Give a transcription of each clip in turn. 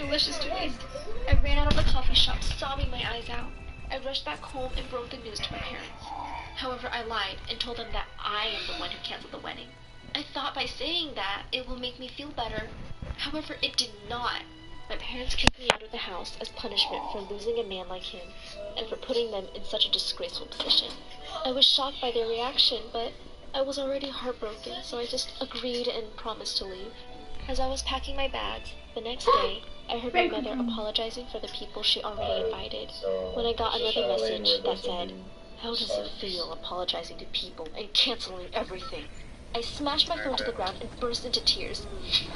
delicious to taste. I ran out of the coffee shop, sobbing my eyes out. I rushed back home and broke the news to my parents. However, I lied and told them that I am the one who canceled the wedding. I thought by saying that it will make me feel better. However, it did not. My parents kicked me out of the house as punishment for losing a man like him and for putting them in such a disgraceful position. I was shocked by their reaction, but I was already heartbroken, so I just agreed and promised to leave. As I was packing my bags, the next day, I heard my mother apologizing for the people she already invited, when I got another message that said, "How does it feel apologizing to people and canceling everything?" I smashed my phone to the ground and burst into tears.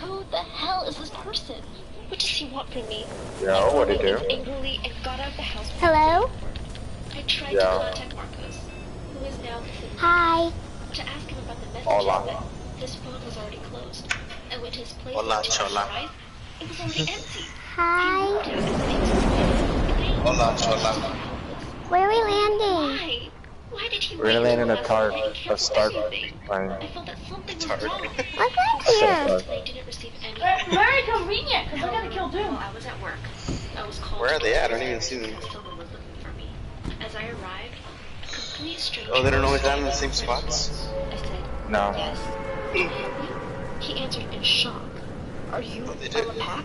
Who the hell is this person? What does he want from me? Yeah, what did you do? Angrily and got out of the house. Hello? I tried to contact Marcos, who is now the Hi. to ask him about the message, Hola. but his phone was already closed. I went to his place Hola, and to my chola. surprise, it was already empty. Hi. Hola, chola. Where are we landing? Why? Why did he We're gonna land in a tar, a start Starbucks. I felt that something was wrong. What's up here? They didn't receive any. Very convenient, because they're gonna kill Doom. I was at work. I was called. Where are they at? I don't even see them. Someone was looking for me. As I arrived, a complete stranger. Oh, they don't always land in the same spots? I said, No. yes. Can I help you? He answered in shock. Are you Oh, they from did. a pack?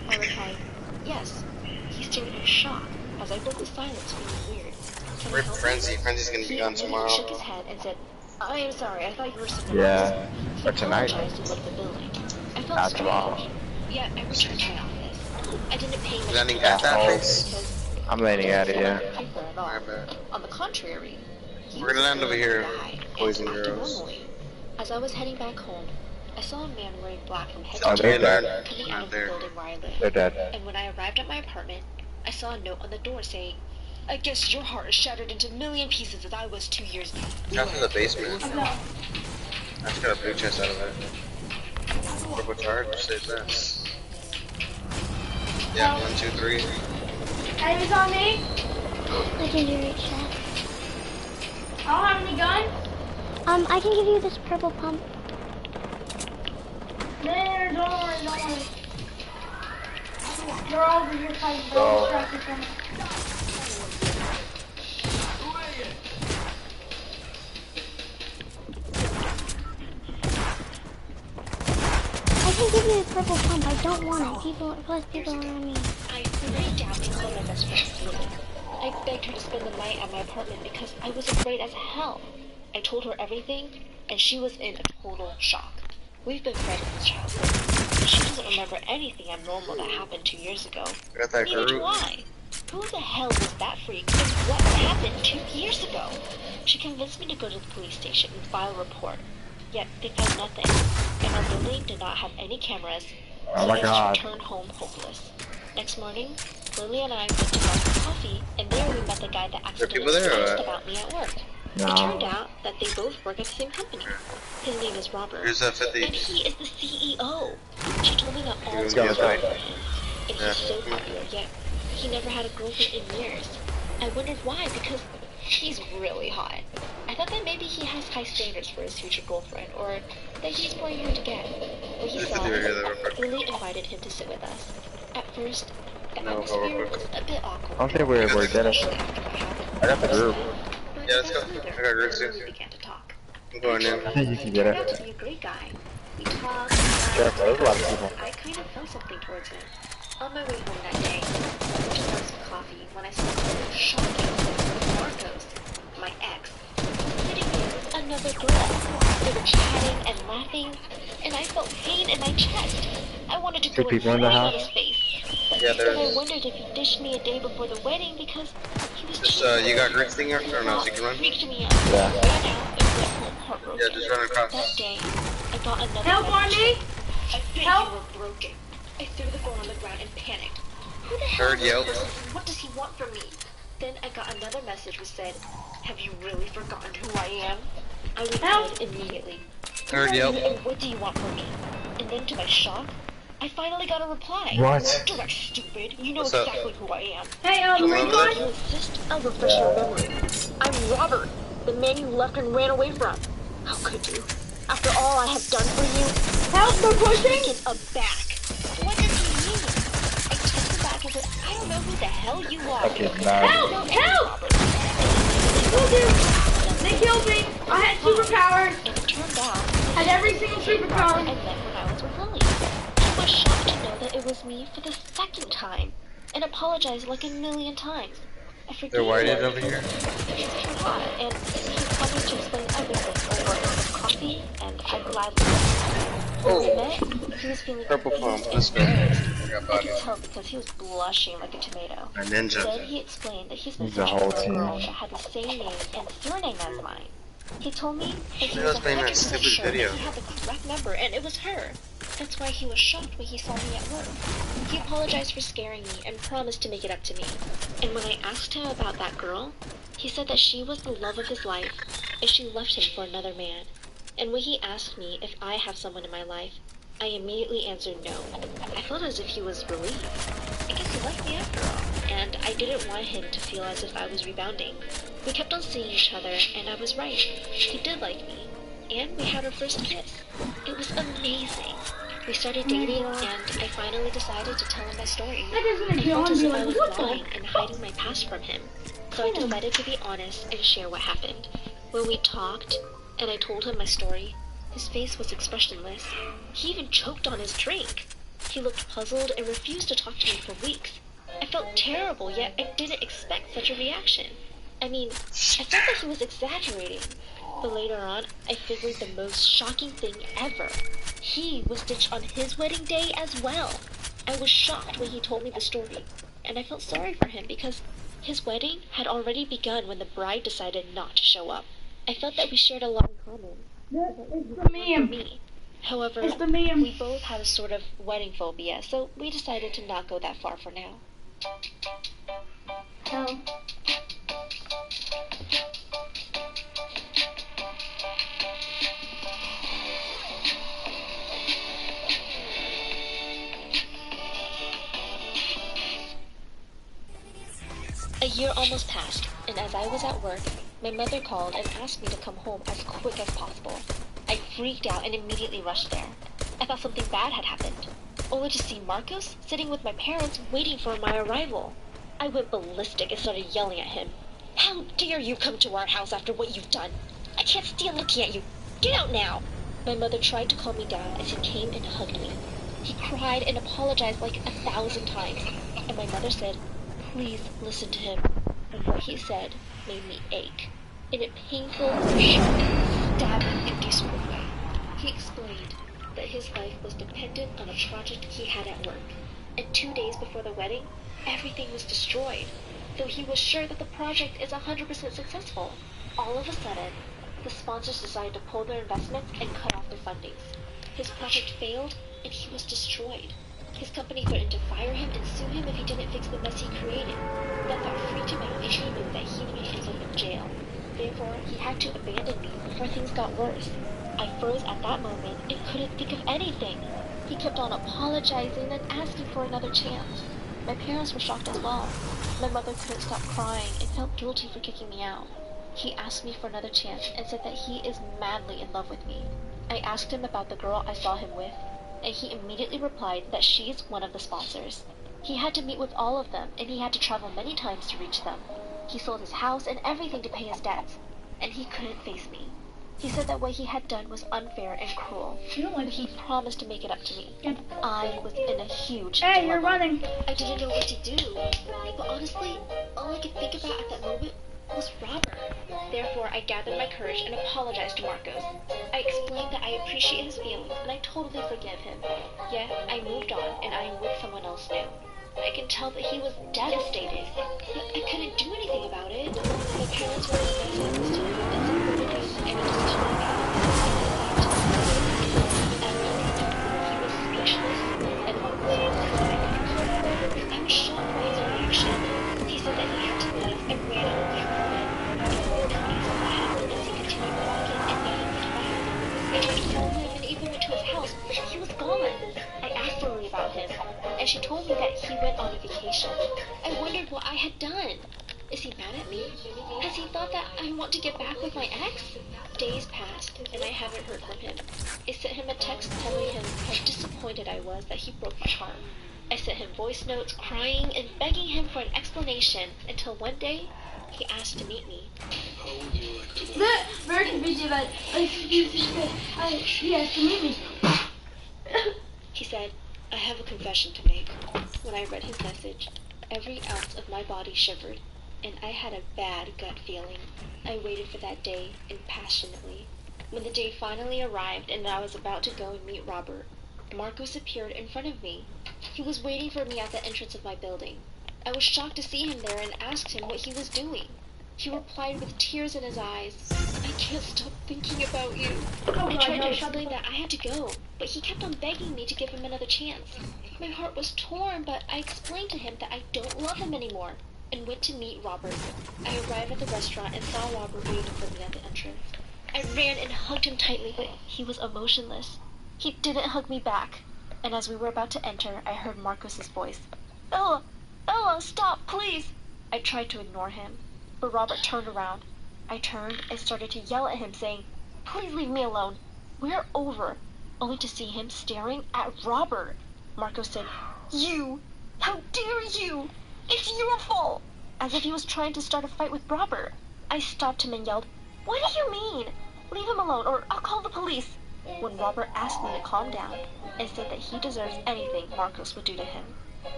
I replied, yes. He stared in shock as I broke the silence, feeling weird. Can I Rip help you? Frenzy. Frenzy's gonna be gone He tomorrow. shook his head and said, I am sorry, I thought you were someone Yeah, else. He for tonight. apologized and left the building. I felt Not strange. tomorrow. Yet I returned to my office. I didn't pay much Landing attention at that to place? because I'm landing at it, yeah. people at all. My bad. On the contrary, he We're gonna was land over here, guy boys and and acted girls. normally. As I was heading back home, I saw a man wearing black from head Oh, to they're toe dead. coming out of the They're- building where I live. They're dead. And when I arrived at my apartment, I saw a note on the door saying, I guess your heart is shattered into a million pieces as I was 2 years ago. Got to the basement. I just got a blue chest out of it. Purple charge, save that. Yeah, 1, 2, 3. Enemies on me. I can do it, Chef. I don't have any gun. I can give you this purple pump. There, don't worry, don't worry. They're all over here fighting. Oh. Distracted from it. I can give you the purple pump. I don't want it. Plus people around me. I really doubted what my best friend was doing. I begged her to spend the night at my apartment because I was afraid as hell. I told her everything, and she was in a total shock. We've been friends since childhood, and she doesn't remember anything abnormal that happened 2 years ago. Got that Neither do group. I. Who the hell was that freak, and what happened 2 years ago? She convinced me to go to the police station and file a report. Yet they found nothing, and our building did not have any cameras, Oh so my I God. returned home hopeless. Next morning, Lily and I went to buy some coffee, and there we met the guy that accidentally people there, or snitched what? about me at work. No. It turned out that they both work at the same company. His name is Robert, Here's that 50. and he is the CEO. She told me that all Let's the go, girls let's go. work for him, and Yeah. he's so popular, yet he never had a girlfriend in years. I wondered why, because he's really hot. I thought that maybe he has high standards for his future girlfriend, or that he's more eager to get. When he Let's saw do it here, us, though, real quick. Lily invited him to sit with us. At first, the No, go atmosphere real was quick. a bit awkward. I don't think we're dead. Especially after what happened I got the last group. night. But Yeah, let's it go. got smoother I got group as too. we began to talk. I'm going in. Actually, You he can get turned out it. to be a great guy. We talked, Sure, there's a lot of people. I kind of felt something towards him. On my way home that day, I went to grab some coffee when I saw something shocking with Marcos, my ex, sitting there with another girl. They were chatting and laughing, and I felt pain in my chest. I wanted to Two throw a people in the coin at house? his face. But Yeah, then I there's- wondered if he dished me a day before the wedding because he was Just, cheating. you got grits thing here? Or no, so you can run? Freaked me out. Yeah. I ran out and went home heartbroken. Yeah, just run across. That day, I got another Help on message. me! I bet Help! you were broken. I threw the phone on the ground and panicked. Who the hell Heard is this yelp. person? What does he want from me? Then I got another message which said, have you really forgotten who I am? I replied immediately. Who Heard are yelp. you and what do you want from me? And then to my shock, I finally got a reply. What? Direct stupid. You know What's up? exactly who I am. Hey, Someone green over one? there? You insist? I'll refresh your memory. I'm Robert, the man you left and ran away from. How could you? After all I have done for you, Help, they're pushing! taken aback. What does he mean? I who the hell you are. Okay, now. Help! Help! Will do. They killed me. I had superpowers. And it turned out Had every single I superpower. met when I was with Lily. I was shocked to know that it was me for the second time, and apologized like a million times. I forgave They're whited him. over here. Yeah, and he promised to explain everything over a cup of coffee, and I gladly did. When we met, he was feeling Purple foam. completely Let's go. embarrassed. I got I body. could tell because he was blushing like a tomato. A ninja. Then he explained that he's been He's a searching whole for a girl team. that had the same name and surname as mine. He told me that he Should've was explained that 100% stupid sure video. that he had the correct number and it was her. That's why he was shocked when he saw me at work. He apologized for scaring me and promised to make it up to me. And when I asked him about that girl, he said that she was the love of his life and she left him for another man. And when he asked me if I have someone in my life, I immediately answered no. I felt as if he was relieved. I guess he liked me after all, and I didn't want him to feel as if I was rebounding. We kept on seeing each other, and I was right. He did like me, and we had our first kiss. It was amazing. We started dating, and I finally decided to tell him my story. That doesn't I felt John as be if I like, was what the? lying and hiding my past from him, so I decided to be honest and share what happened. When we talked, and I told him my story, his face was expressionless. He even choked on his drink. He looked puzzled and refused to talk to me for weeks. I felt terrible, yet I didn't expect such a reaction. I mean, I felt that he was exaggerating. But later on, I figured the most shocking thing ever. He was ditched on his wedding day as well. I was shocked when he told me the story, and I felt sorry for him because his wedding had already begun when the bride decided not to show up. I felt that we shared a lot in common. It's the For meme. me. However, It's the meme. we both had a sort of wedding phobia, so we decided to not go that far for now. Oh. A year almost passed, and as I was at work, my mother called and asked me to come home as quick as possible. I freaked out and immediately rushed there. I thought something bad had happened, only to see Marcos sitting with my parents waiting for my arrival. I went ballistic and started yelling at him. How dare you come to our house after what you've done? I can't stand looking at you. Get out now! My mother tried to calm me down as he came and hugged me. He cried and apologized like 1,000 times, and my mother said, please listen to him. And what he said made me ache. In a painful, sharp, stabbing, empty sort of way. He explained that his life was dependent on a project he had at work. And 2 days before the wedding, everything was destroyed. Though he was sure that the project is 100% successful. All of a sudden, the sponsors decided to pull their investments and cut off their fundings. His project failed, and he was destroyed. His company threatened to fire him and sue him if he didn't fix the mess he created. That thought freaked him out, and he knew that he would end up in jail. Therefore, he had to abandon me before things got worse. I froze at that moment and couldn't think of anything. He kept on apologizing and asking for another chance. My parents were shocked as well. My mother couldn't stop crying and felt guilty for kicking me out. He asked me for another chance and said that he is madly in love with me. I asked him about the girl I saw him with, and he immediately replied that she is one of the sponsors. He had to meet with all of them, and he had to travel many times to reach them. He sold his house and everything to pay his debts, and he couldn't face me. He said that what he had done was unfair and cruel, but he promised to make it up to me. I was in a huge Hey, dilemma. you're running. I didn't know what to do, but honestly, all I could think about at that moment was Robert. Therefore, I gathered my courage and apologized to Marcos. I explained that I appreciate his feelings and I totally forgive him. Yet, I moved on and I am with someone else now. I can tell that he was devastated, but I couldn't do anything about it. My parents were his best friends too, and supported him in any decision he made. He was speechless and unbelievable. I was shocked by his reaction. He said that he had to leave and ran out of there. I couldn't believe what happened as he continued walking and nothing looked back. I tried to call him and even went to his house, but he was gone. I asked Lily about him, and she told me that he went on a vacation. I wondered what I had done. Is he mad at me? Has he thought that I want to get back with my ex? Days passed, and I haven't heard from him. I sent him a text telling him how disappointed I was that he broke my heart. I sent him voice notes, crying and begging him for an explanation, until one day, he asked to meet me. Very confusing, but he has to meet me. He said, I have a confession to make. When I read his message, every ounce of my body shivered, and I had a bad gut feeling. I waited for that day impassionately. When the day finally arrived and I was about to go and meet Robert, Marcos appeared in front of me. He was waiting for me at the entrance of my building. I was shocked to see him there and asked him what he was doing. He replied with tears in his eyes, I can't stop thinking about you. I tried to explain that I had to go, but he kept on begging me to give him another chance. My heart was torn, but I explained to him that I don't love him anymore, and went to meet Robert. I arrived at the restaurant and saw Robert waiting for me at the entrance. I ran and hugged him tightly, but he was emotionless. He didn't hug me back, and as we were about to enter, I heard Marcos's voice. Ella, stop, please! I tried to ignore him, but Robert turned around. I turned and started to yell at him, saying, please leave me alone. We're over, only to see him staring at Robert. Marcos said, you! How dare you! It's your fault! As if he was trying to start a fight with Robert. I stopped him and yelled, what do you mean? Leave him alone or I'll call the police. When Robert asked me to calm down and said that he deserves anything Marcos would do to him,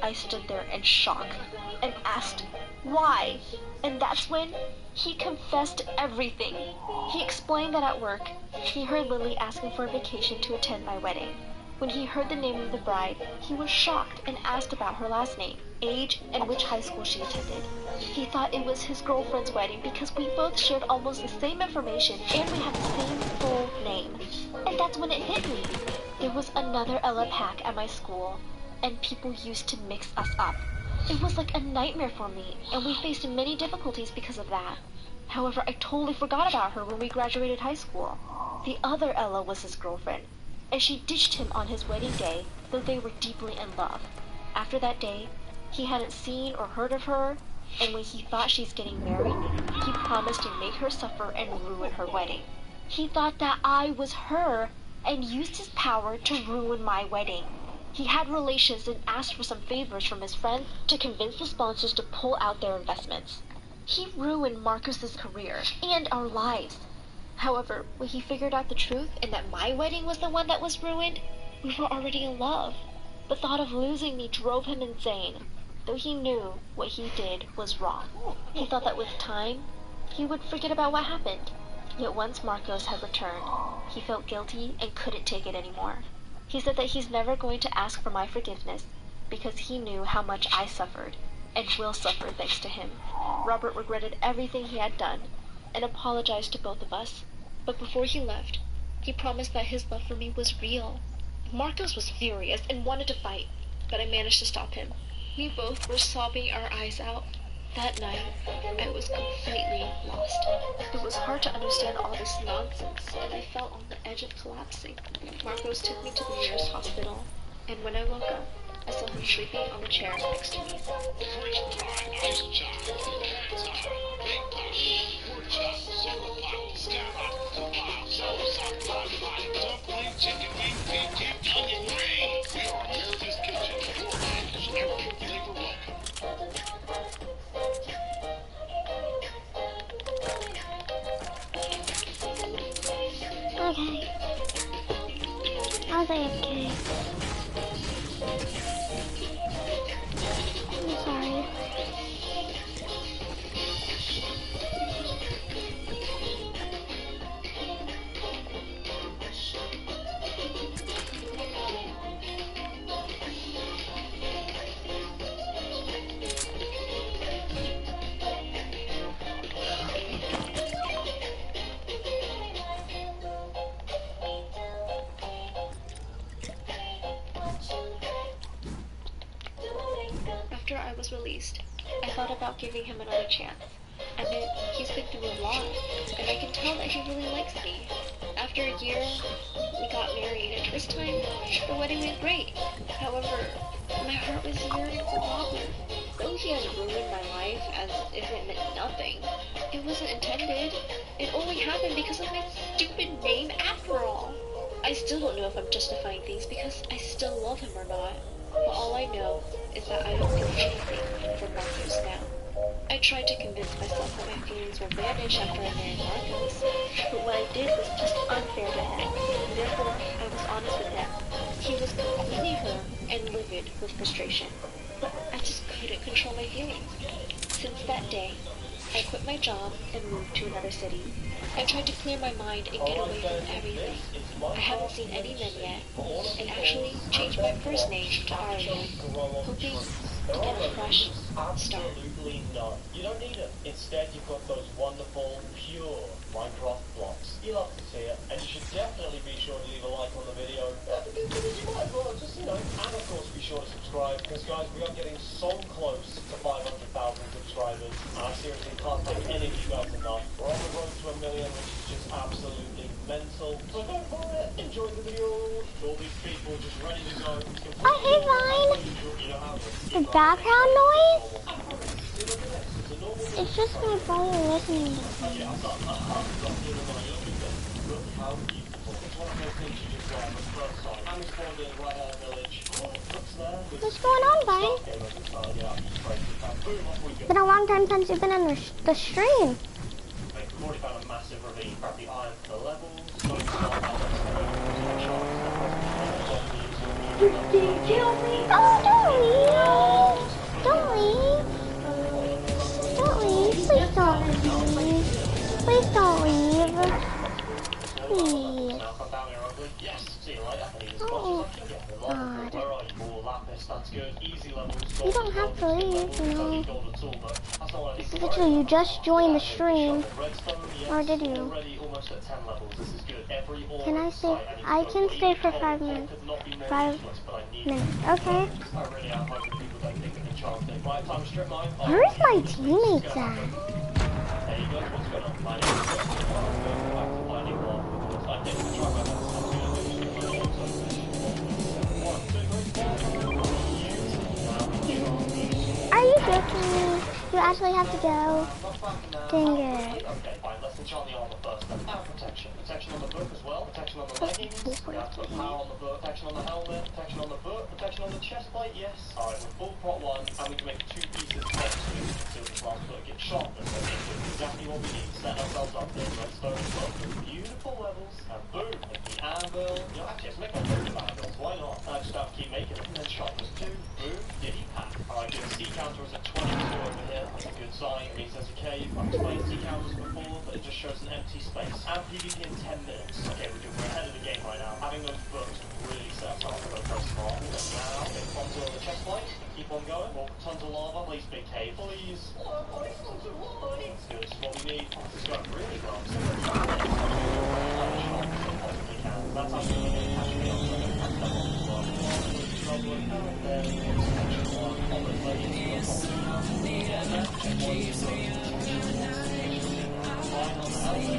I stood there in shock and asked, why? And that's when he confessed everything. He explained that at work, he heard Lily asking for a vacation to attend my wedding. When he heard the name of the bride, he was shocked and asked about her last name, age, and which high school she attended. He thought it was his girlfriend's wedding because we both shared almost the same information and we had the same full name. And that's when it hit me. There was another Ella Pack at my school, and people used to mix us up. It was like a nightmare for me, and we faced many difficulties because of that. However, I totally forgot about her when we graduated high school. The other Ella was his girlfriend, and she ditched him on his wedding day, though they were deeply in love. After that day, he hadn't seen or heard of her, and when he thought she's getting married, he promised to make her suffer and ruin her wedding. He thought that I was her and used his power to ruin my wedding. He had relations and asked for some favors from his friends to convince the sponsors to pull out their investments. He ruined Marcos's career and our lives. However, when he figured out the truth and that my wedding was the one that was ruined, we were already in love. The thought of losing me drove him insane, though he knew what he did was wrong. He thought that with time, he would forget about what happened. Yet once Marcos had returned, he felt guilty and couldn't take it anymore. He said that he's never going to ask for my forgiveness because he knew how much I suffered and will suffer thanks to him. Robert regretted everything he had done and apologized to both of us. But before he left, he promised that his love for me was real. Marcos was furious and wanted to fight, but I managed to stop him. We both were sobbing our eyes out. That night, I was completely lost. It was hard to understand all this nonsense, and I felt on the edge of collapsing. Marcos took me to the nearest hospital, and when I woke up, I saw him sleeping on the chair next to me. Okay. I was AFK. I'm sorry. After I was released, I thought about giving him another chance. I mean, he's been through a lot, and I can tell that he really likes me. After a year, we got married, and first time, the wedding went great. However, my heart was yearning for Robert. Though he has ruined my life as if it meant nothing, it wasn't intended. It only happened because of my stupid name after all. I still don't know if I'm justifying things because I still love him or not. but all I know is that I don't feel anything for Marcos now. I tried to convince myself that my feelings will vanish after I married Marcos, but what I did was just unfair to him. Therefore, I was honest with him. He was completely hurt and livid with frustration, but I just couldn't control my feelings. Since that day, I quit my job and moved to another city. I tried to clear my mind and get away from everything. I haven't seen any men yet, and actually changed my first name to Ariel, hoping to get a fresh start. Absolutely none. You don't need it. Instead, you've got those wonderful, pure Minecraft blocks. You love to see it, and you should definitely be sure to leave a like on the video. You might as well just, and of course be sure to subscribe, because guys, we are getting so close to 500,000 subscribers, and I seriously can't thank any of you guys enough. We're on the road to 1 million, which is just absolutely mental. So go for it, enjoy the video. All these people just ready to go. Oh, hey, Vine. The background noise? It's just my brother listening to me. What's going on, Vine? It's been a long time since you've been on the stream. We've already found a massive ravine, grab the iron for the levels, so You did kill me. Oh, don't leave. Don't leave. Please don't leave. Please don't leave. Please. Oh, God. You don't have to leave, Literally, you just joined the stream. Or did you? Can I stay? I can stay for 5 minutes. 5 minutes. Okay. Where's my teammates at? Are you joking me? You actually have to go? Dang it. Okay, fine. Let's enchant the armor first. Protection. Protection on the book as well. Protection on the leggings. That's the power on the book. Protection on the helmet. Protection on the book. Protection on the chest plate. Yes. Alright, we're full prot 1, and we can make 2 pieces next to it until this last book gets sharpened. So this is exactly what we need to set ourselves up there. Redstone as well. Beautiful levels. And boom, make the anvil. Actually, let's make our book of anvils. Why not? I just have to keep making it. And then sharpness 2. Boom. Diddy pack. Alright, good. C counter is at 22 over here. That's a good sign. It means there's a cave. I've explained C counters before, but it just shows an empty space. And PvP in 10 minutes. Okay, we're ahead of the game right now. Having those books really set us up for very smart. Now, get onto the chest plate. Keep on going. More tons of lava. Please, big cave. Please. That's good. This is what we need. This is going really well. That's how you need it. Actually, I'm going to catch that one as well. And then, section 1, on the leggings. Line on the helmet.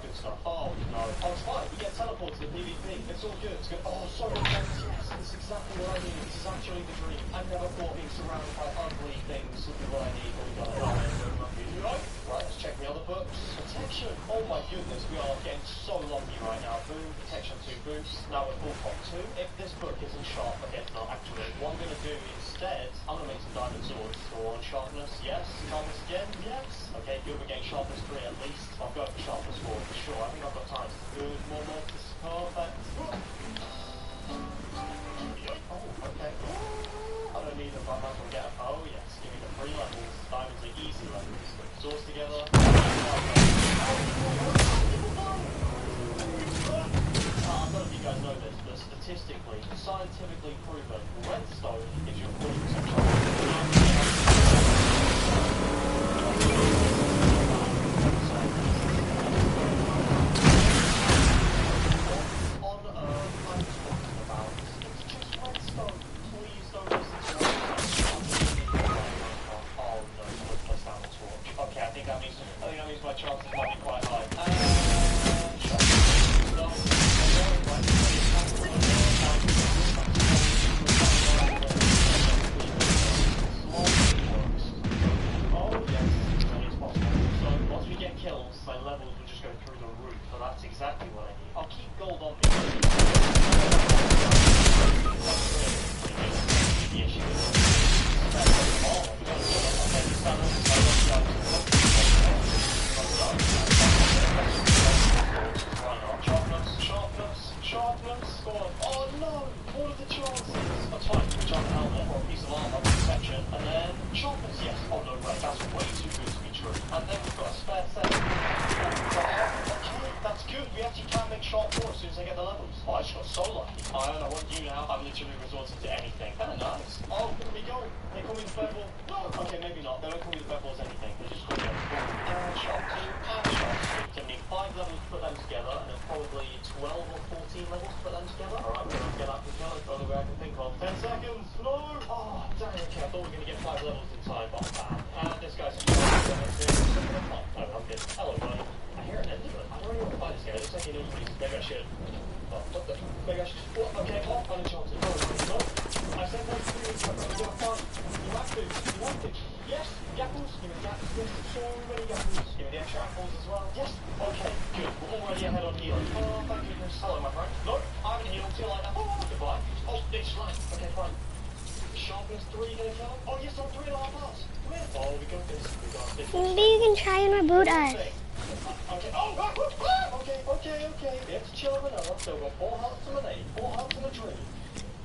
Good stuff. Oh no. Oh, it's fine. We get teleported to PvP. It's all good. It's good. Oh, sorry. Yes, this is exactly what I need. This is actually the dream. I never thought being surrounded by ugly things would be what I need, but we got it. Right, let's check the other books. Protection. Oh my goodness, we are getting so lucky right now. Boom, protection 2 boosts. Now we're full prot 2. If this book isn't sharp, okay, it's not actually. What I'm going to do instead, I'm going to make some diamond swords. For 1 sharpness, yes. Sharpness again, yes. Okay, good, we're getting sharpness 3 at least. I'll go for sharpness 4 for sure. I think I've got time. Good, more, this is perfect. Oh, okay. I don't need them, but I might as well get them. Oh yes, give me the 3 levels. Diamonds are easy levels. Swords together. I don't know if you guys know this, but statistically, scientifically proven, redstone is your 40% chance. kills, my levels will just go through the roof. So that's exactly what I need. I'll keep gold on me. The issue is sharpness. Go on. Oh no! What are the chances? That's fine. We jump helmet or a piece of armor protection, and then sharpness. Yes. Oh no, right. That's way too good to be true. And then we've got a spare set. Okay, that's good. We actually can make sharp more as soon as I get the levels. Oh, I just got so lucky. I don't know what to do now. I'm literally resorting to anything. Kinda nice. Oh, here we go. They call me the Bevel. No. Okay, maybe not. They don't call me the Bevel as anything. They just call me a sharp 2 and sharp 2. So we need 5 levels to put them together, and then probably 12 or 14 levels to put them together. Alright, we're gonna get up and go. It's the only way I can think of. 10 seconds. No. Oh, dang. Okay, I thought we were gonna get 5 levels in time, but I'm bad. And this guy's I'm good. Hello, buddy. I hear an Enderman. I don't know what to fight this guy. It looks like he knows me. Maybe I should. Oh, what the? Maybe I should just... Oh, okay, oh, unenchanted. No. I said no to you. You have to. You have to. Yes. Apples. Give me the apples. Yes. So many apples. Give me the extra apples as well. Yes. Okay, good. We're already ahead on healing. Oh, thank goodness. Hello, my friend. No, I haven't healed. See you later. Oh, goodbye. Oh, it's fine. Okay, fine. Sharpness 3 gonna count? Oh, yes, I'm 3.5 hours. Oh, we got this. We got this. Maybe you can try and reboot us. Okay. Oh, okay. We have to chill with another. So we've got 4 hearts and an 8, 4 hearts and a dream.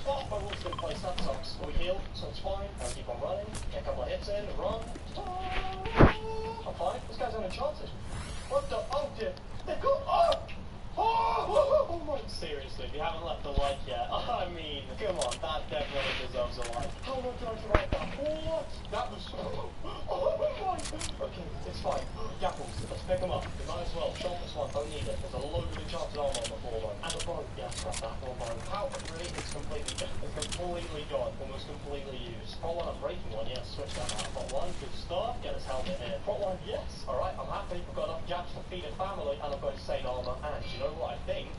Oh, my wolf's in place. That sucks. We heal, so it's fine. I'll keep on running. Get a couple of hits in. Run. I'm fine. This guy's unenchanted. What the? Oh, dear. They've got... Oh my, seriously, we haven't left a like yet. I mean, come on, that definitely deserves a like. How long did I write that? What? That was... Oh my... Okay, it's fine. Gapples, let's pick them up. We might as well. Sharpness 1, don't need it. There's a load of enchanted armor on the floor one. And a bow. Yeah, scrap that. One bow. How? Really? It's completely gone. Almost completely used. Prot 1, I'm breaking one. Yes, switch that out. Prot 1, good start. Get this helmet here. Prot 1, yes. Alright, I'm happy. We've got enough gaps to feed a family. And I've got insane armor. And you know what I think?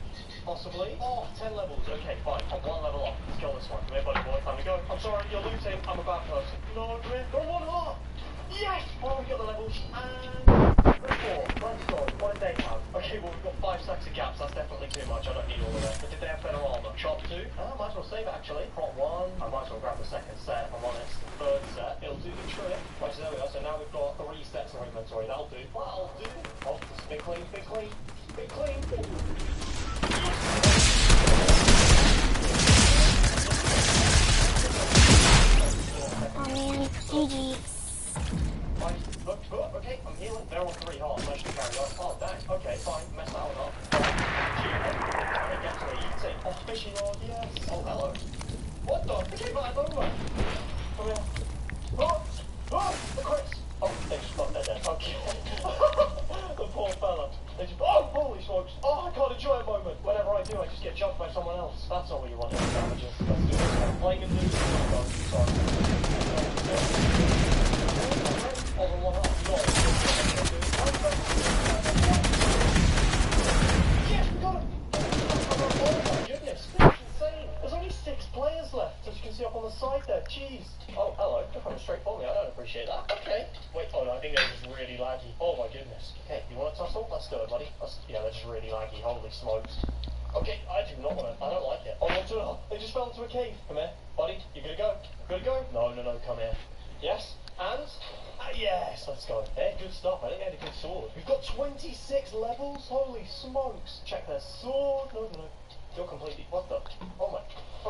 Possibly. Oh, 10 levels. Okay, fine. I'm 1 level up. Let's kill this one. Come here, buddy boy. Time to go. I'm sorry, you're losing. I'm a bad person. No, come here. Go 1 heart. Yes! Oh, we got the levels. And 4. Let's go. What did they have? Okay, well, we've got 5 stacks of gaps. That's definitely too much. I don't need all of that. But did they have better armor? Sharp 2? I might as well save it, actually. Prot 1. I might as well grab the second set, if I'm honest. Third set. It'll do the trick. Right, so there we are. So now we've got 3 sets of inventory. That'll do. That'll do. Oh, just big clean, big clean. Big clean. Oh man, GG. Okay, I'm healing. They're on 3 hearts. I should carry on. Oh, dang. Okay, fine. Mess that one up. Get to eating. Oh, fishing rod, yes. Oh, hello. What the? They came out of nowhere. Come here. Oh, the crits. Oh, they just got dead. Okay. The poor fella. They just... Oh, holy smokes. Oh, I can't enjoy a moment. Whenever I do, I just get jumped by someone else. That's not what you want. Damages. Let's do this one. Playing and losing. Oh, sorry. Yes, we got him! Oh my goodness, that's insane! There's only 6 players left, as you can see up on the side there. Jeez. Oh, hello. They're coming straight for me. I don't appreciate that. Okay. Wait, oh no, I think they're just really laggy. Oh my goodness. Okay, you want to tussle? Let's do it, buddy. Yeah, they're just really laggy. Holy smokes. Okay, I do not want to. I don't like it. Oh, no, they just fell into a cave. Come here, buddy. You gonna go? Good to go? No, come here. Yes, and... yes, let's go. Hey, good stuff. I think they had a good sword. We've got 26 levels. Holy smokes. Check their sword. No. You're completely... What the? Oh my...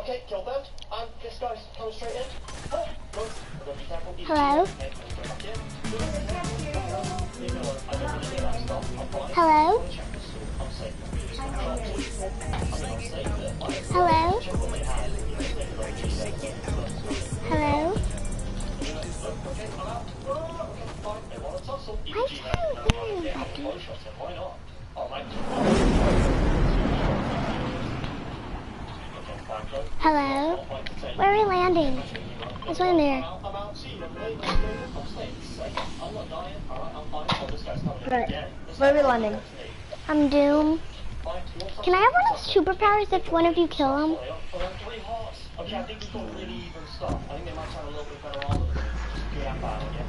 Okay, kill them. And this guy's coming straight in. Oh, no. I'm gonna be careful. Hello? Okay, go back in. I don't really hear that stuff. I'm fine. Hello? Check the sword. I'm safe. I'm safe. Hello? Hello? I can't hear you. Why not? Oh, my... Hello? Where are we landing? Let's land there. Right. Where are we landing? I'm Doom. Can I have one of those superpowers if one of you kill him? Okay, I think we've got really even stuff. I think they might have a little bit better armor than me. Good and bad, yeah?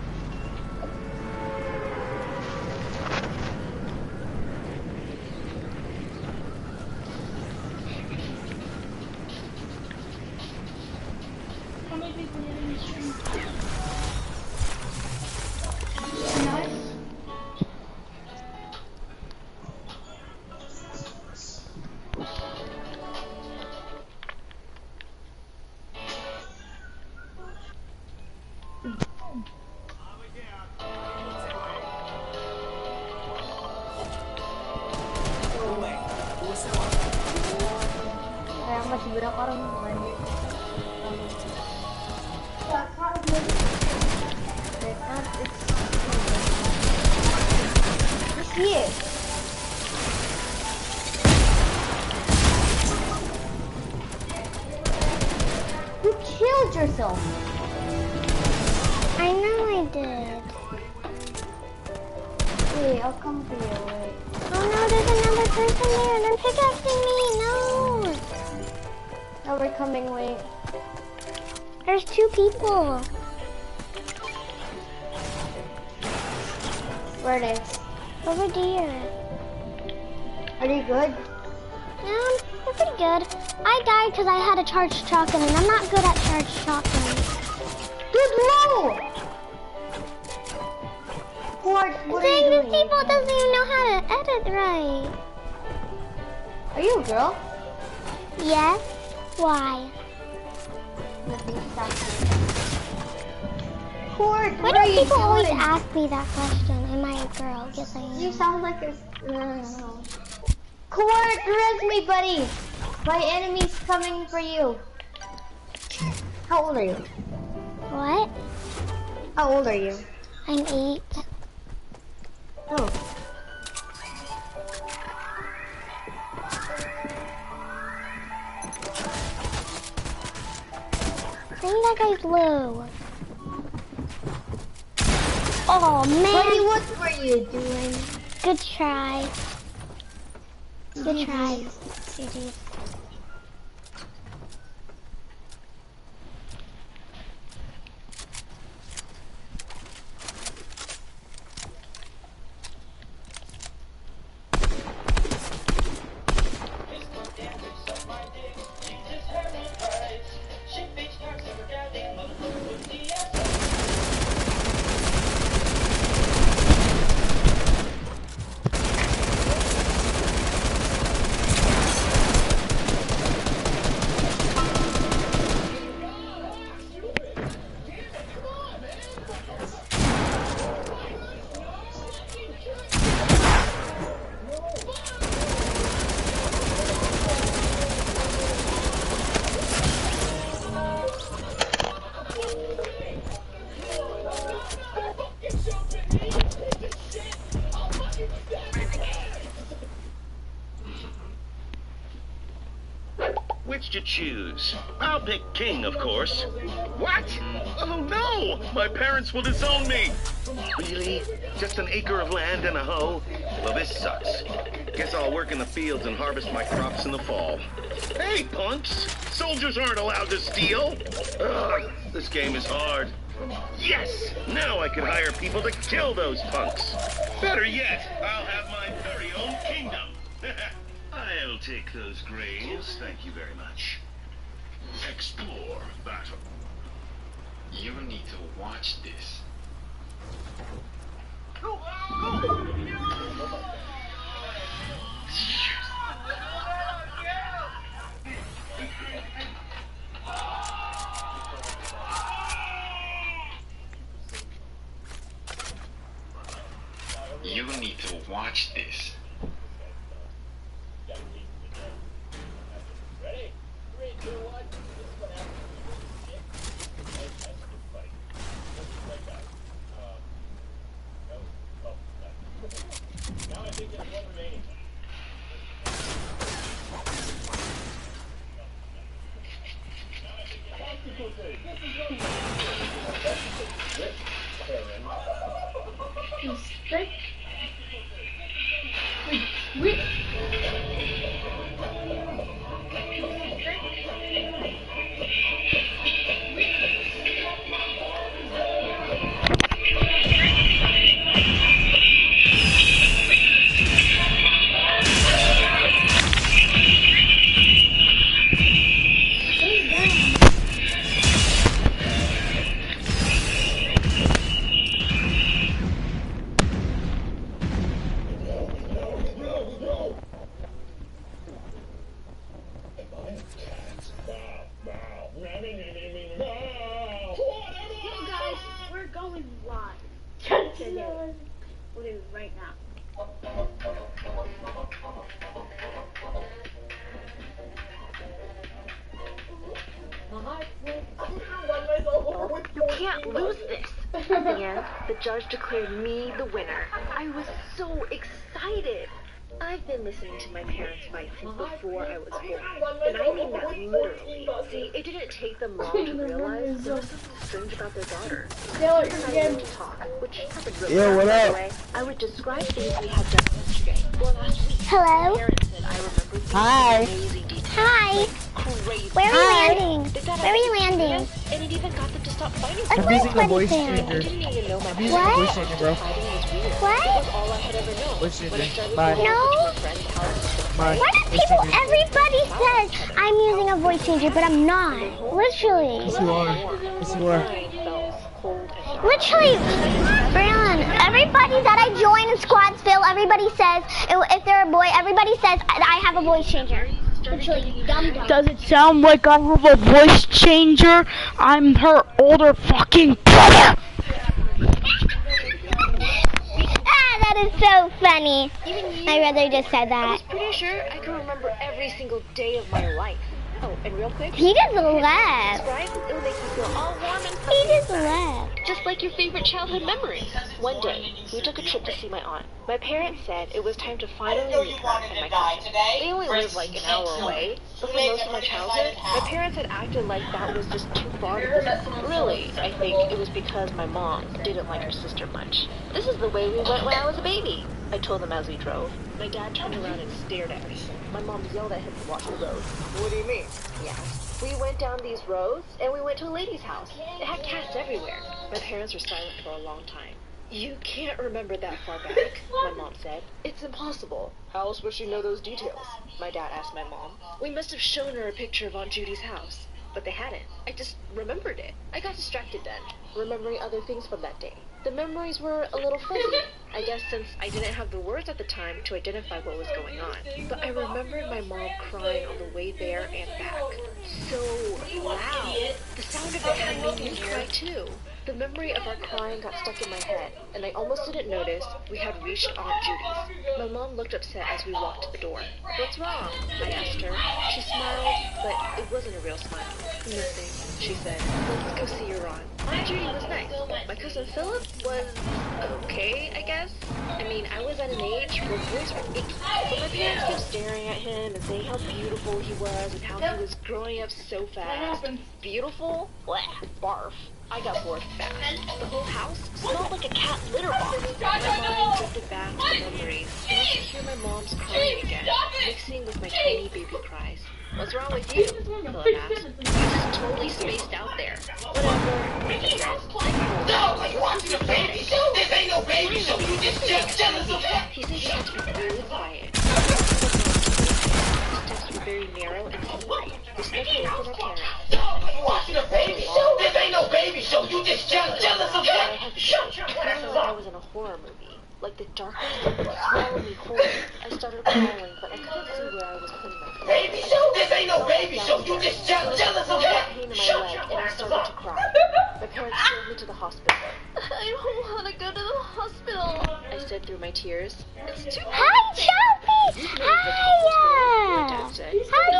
Kaya masih banyak orang main. Terus dia. You killed yourself. I know I did. Wait, I'll come for you. Wait. Oh no, there's another person there and they're pickaxing me. No. Oh, we're coming. Wait. There's 2 people. Where are they? Over there. Are they good? Yeah, they're pretty good. I died because I had a charged shotgun and I'm not good at charged shotguns. Dude, no! What are Dang, you this doing? people doesn't even know how to edit right. Are you a girl? Yes. Why? Cord, Why what are do you people always doing? ask me that question? Am I a girl? Yes, I You am. sound like a... Cord, res me, buddy! My enemy's coming for you. How old are you? What? How old are you? I'm 8. Oh. I think that guy's low. Oh Buddy, man, what were you doing? good try. Good try. GG. Which to choose? I'll pick king, of course. What? Oh no! My parents will disown me! Really? Just an acre of land and a hoe? Well, this sucks. Guess I'll work in the fields and harvest my crops in the fall. Hey, punks! Soldiers aren't allowed to steal! Ugh, this game is hard. Yes! Now I can hire people to kill those punks. Better yet, I'll have my very own kingdom. I'll take those grains, thank you very much. Explore battle. You need to watch this. You need to watch this. the judge declared me the winner. I was so excited. I've been listening to my parents fight since before I was born, and I mean that literally. See, it didn't take them long to realize there was something strange about their daughter. When I learned to talk, which happened really fast, by the way, I would describe things we had done yesterday or last week. Hello? My parents said I remember things Hi. in amazing detail. Hi. Like crazy. Where are you landing? They thought Where are I you was landing? serious, and it even got them to stop fighting. I'm using a voice changer. I didn't even know my What? voice changer, bro. Fighting was weird. What? It was all I had ever known. Voice changer. When I started Bye. going No. over to my friend's house, Bye. Why do people, everybody says I'm using a voice changer, but I'm not. Literally. Yes, you are. Yes, you are. Literally, Braylon, everybody that I join in Squadsville, everybody says, if they're a boy, everybody says I have a voice changer. Literally, dumb. Does it sound like I have a voice changer? I'm her older fucking brother! That is so funny. My brother just said I that. was pretty sure I could remember every single day of my life. Oh, and real quick, He just left. describe it will make you feel all warm and He fuzzy just inside. left. Just like your favorite childhood memories. One day, we took a trip to see my aunt. My parents said it was time to finally meet her and my cousin. They only live like an hour away, but for most of my childhood, my parents had acted like that was just too far to visit. Really, I think it was because my mom didn't like her sister much. This is the way we went when I was a baby, I told them as we drove. My dad turned around and stared at me. My mom yelled at him to watch the road. What do you mean? Yeah. We went down these roads, and we went to a lady's house. It had cats everywhere. My parents were silent for a long time. You can't remember that far back, my mom said. It's impossible. How else would she know those details? My dad asked my mom. We must have shown her a picture of Aunt Judy's house, but they hadn't. I just remembered it. I got distracted then, remembering other things from that day. The memories were a little fuzzy, I guess since I didn't have the words at the time to identify what was going on. But I remembered my mom crying on the way there and back. So loud. The sound of it had made me cry too. The memory of our crying got stuck in my head, and I almost didn't notice we had reached Aunt Judy's. My mom looked upset as we walked to the door. What's wrong? I asked her. She smiled, but it wasn't a real smile. Nothing, she said. Let's go see your aunt. Aunt Judy was nice. My cousin Philip was okay, I guess. I mean, I was at an age where boys were icky. But my parents kept staring at him and saying how beautiful he was and how he was growing up so fast. Beautiful? Blech, barf. I got bored fast. The whole house smelled like a cat litter box. My mind drifted back to the memories, and I could hear my mom's crying again, mixing with my tiny baby cries. What's wrong with you? Philip asked. You just totally spaced out there. Whatever, he said. This ain't no baby show, you just jealous of her. He said he had to be really quiet. His steps were very narrow and slippery, especially for my parents. Watching a baby show? This ain't no baby show, you just jealous of her. I felt like I was in a horror movie. Like the darkness swallowed me whole. I started crawling, but I couldn't see where I was putting my feet. Baby show? This ain't no baby show, you just jealous of her. Pain in my leg, and I started to cry. My parents drove me to the hospital. I don't want to go to the hospital, I said through my tears. It's too Hi, Chelsea. my dad said. How you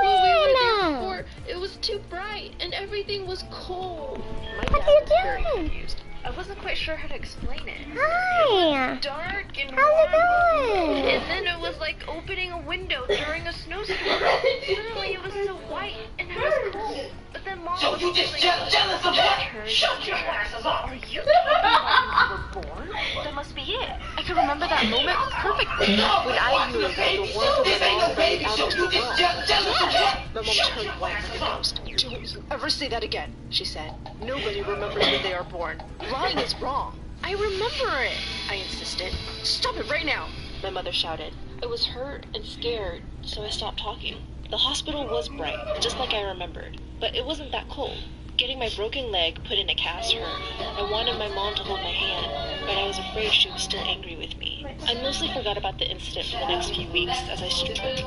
When we were there doing? before, it was too bright, and everything was cold. My What dad you was very doing? confused. I wasn't quite sure how to explain it. Hi. Dark and How's it warm. going? And then it was like opening a window during a snowstorm. Suddenly it was so white and I was cold. But then Mom So was you just like, jealous of her? Shut your asses up. Are you talking about when you were born? That must be it. I can remember that moment perfectly. When I knew that the warmth of This my ain't no mom baby out show, into you the just world. jealous of her. My mom turned white like a ghost. Don't you ever say that again, she said. Nobody remembers when they are born. Lying is wrong. I remember it, I insisted. Stop it right now, my mother shouted. I was hurt and scared, so I stopped talking. The hospital was bright, just like I remembered, but it wasn't that cold. Getting my broken leg put in a cast hurt. I wanted my mom to hold my hand, but I was afraid she was still angry with me. I mostly forgot about the incident for the next few weeks as I struggled.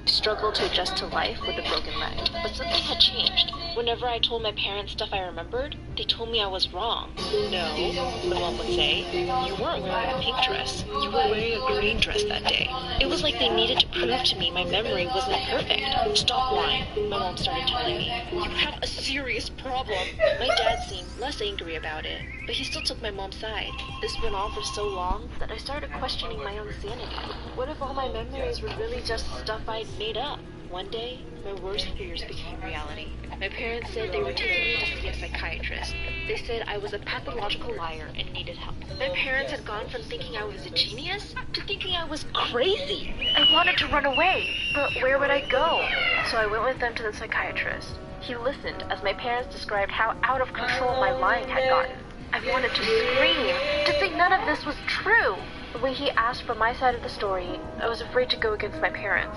struggled to adjust to life with a broken leg. But something had changed. Whenever I told my parents stuff I remembered, they told me I was wrong. No, my mom would say, you weren't wearing a pink dress. You were wearing a green dress that day. It was like they needed to prove to me my memory wasn't perfect. Stop lying, my mom started telling me. You have a serious problem. My dad seemed less angry about it, but he still took my mom's side. This went on for so long that I started questioning my own sanity. What if all my memories were really just stuff I'd made up? One day, my worst fears became reality. My parents said they were taking me to see a psychiatrist. They said I was a pathological liar and needed help. My parents had gone from thinking I was a genius to thinking I was crazy. I wanted to run away, but where would I go? So I went with them to the psychiatrist. He listened as my parents described how out of control my lying had gotten. I wanted to scream, to say none of this was true. When he asked for my side of the story, I was afraid to go against my parents,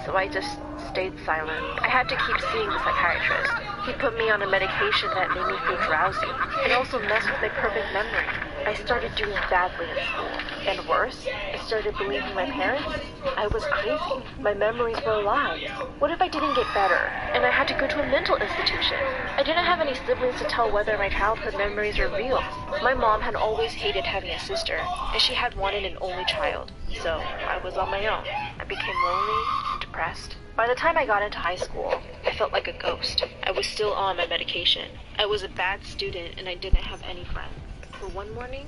so I just stayed silent. I had to keep seeing the psychiatrist. He put me on a medication that made me feel drowsy. It also messed with my perfect memory. I started doing badly in school. And worse, I started believing my parents. I was crazy. My memories were lies. What if I didn't get better, and I had to go to a mental institution? I didn't have any siblings to tell whether my childhood memories are real. My mom had always hated having a sister, and she had wanted an only child. So I was on my own. I became lonely and depressed. By the time I got into high school, I felt like a ghost. I was still on my medication. I was a bad student, and I didn't have any friends. But one morning,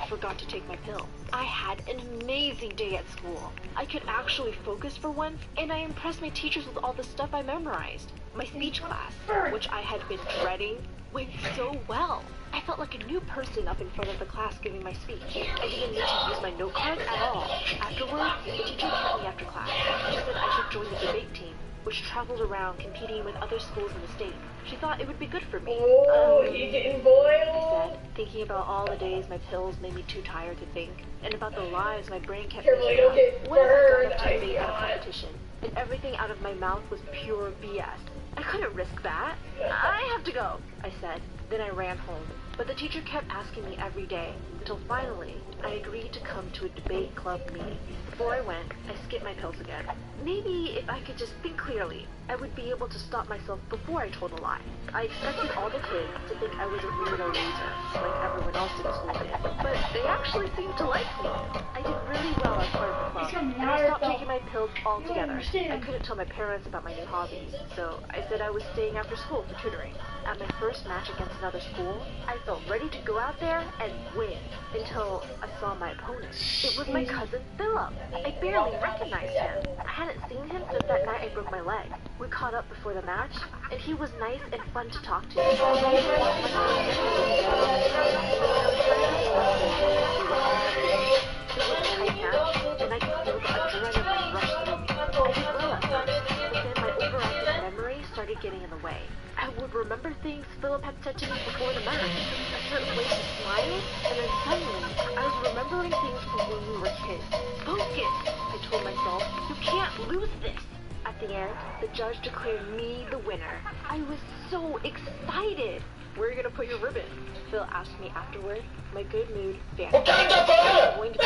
I forgot to take my pill. I had an amazing day at school. I could actually focus for once, and I impressed my teachers with all the stuff I memorized. My speech class, which I had been dreading, went so well. I felt like a new person up in front of the class giving my speech. I didn't need to use my note cards at all. Afterward, the teacher kept me after class. She said I should join the debate team, which traveled around competing with other schools in the state. She thought it would be good for me. You getting boiled? I said, thinking about all the days my pills made me too tired to think, and about the lies my brain kept making up. What if I got up to debate at a competition, and everything out of my mouth was pure BS? I couldn't risk that. I have to go, I said. Then I ran home. But the teacher kept asking me every day, until finally, I agreed to come to a debate club meeting. Before I went, I skipped my pills again. Maybe if I could just think clearly, I would be able to stop myself before I told a lie. I expected all the kids to think I was a weirdo loser, like everyone else in school did. But they actually seemed to like me. I did really well as part of the club, and I stopped taking my pills altogether. I couldn't tell my parents about my new hobbies, so I said I was staying after school for tutoring. At my first match against another school, I felt ready to go out there and win, until I saw my opponent. It was my cousin Philip. I barely recognized him. I hadn't seen him since that night I broke my leg. We caught up before the match, and he was nice and fun to talk to. It was a tight match, and I could feel the adrenaline rush through me. I did well at first, but then my overactive memory started getting in the way. I would remember things Philip had said to me before the match, a certain way to smile, and then suddenly, I was remembering things from when we were kids. Focus, I told myself, you can't lose this. At the end, the judge declared me the winner. I was so excited. Where are you gonna put your ribbon? Phil asked me afterward. My good mood vanished. I was going to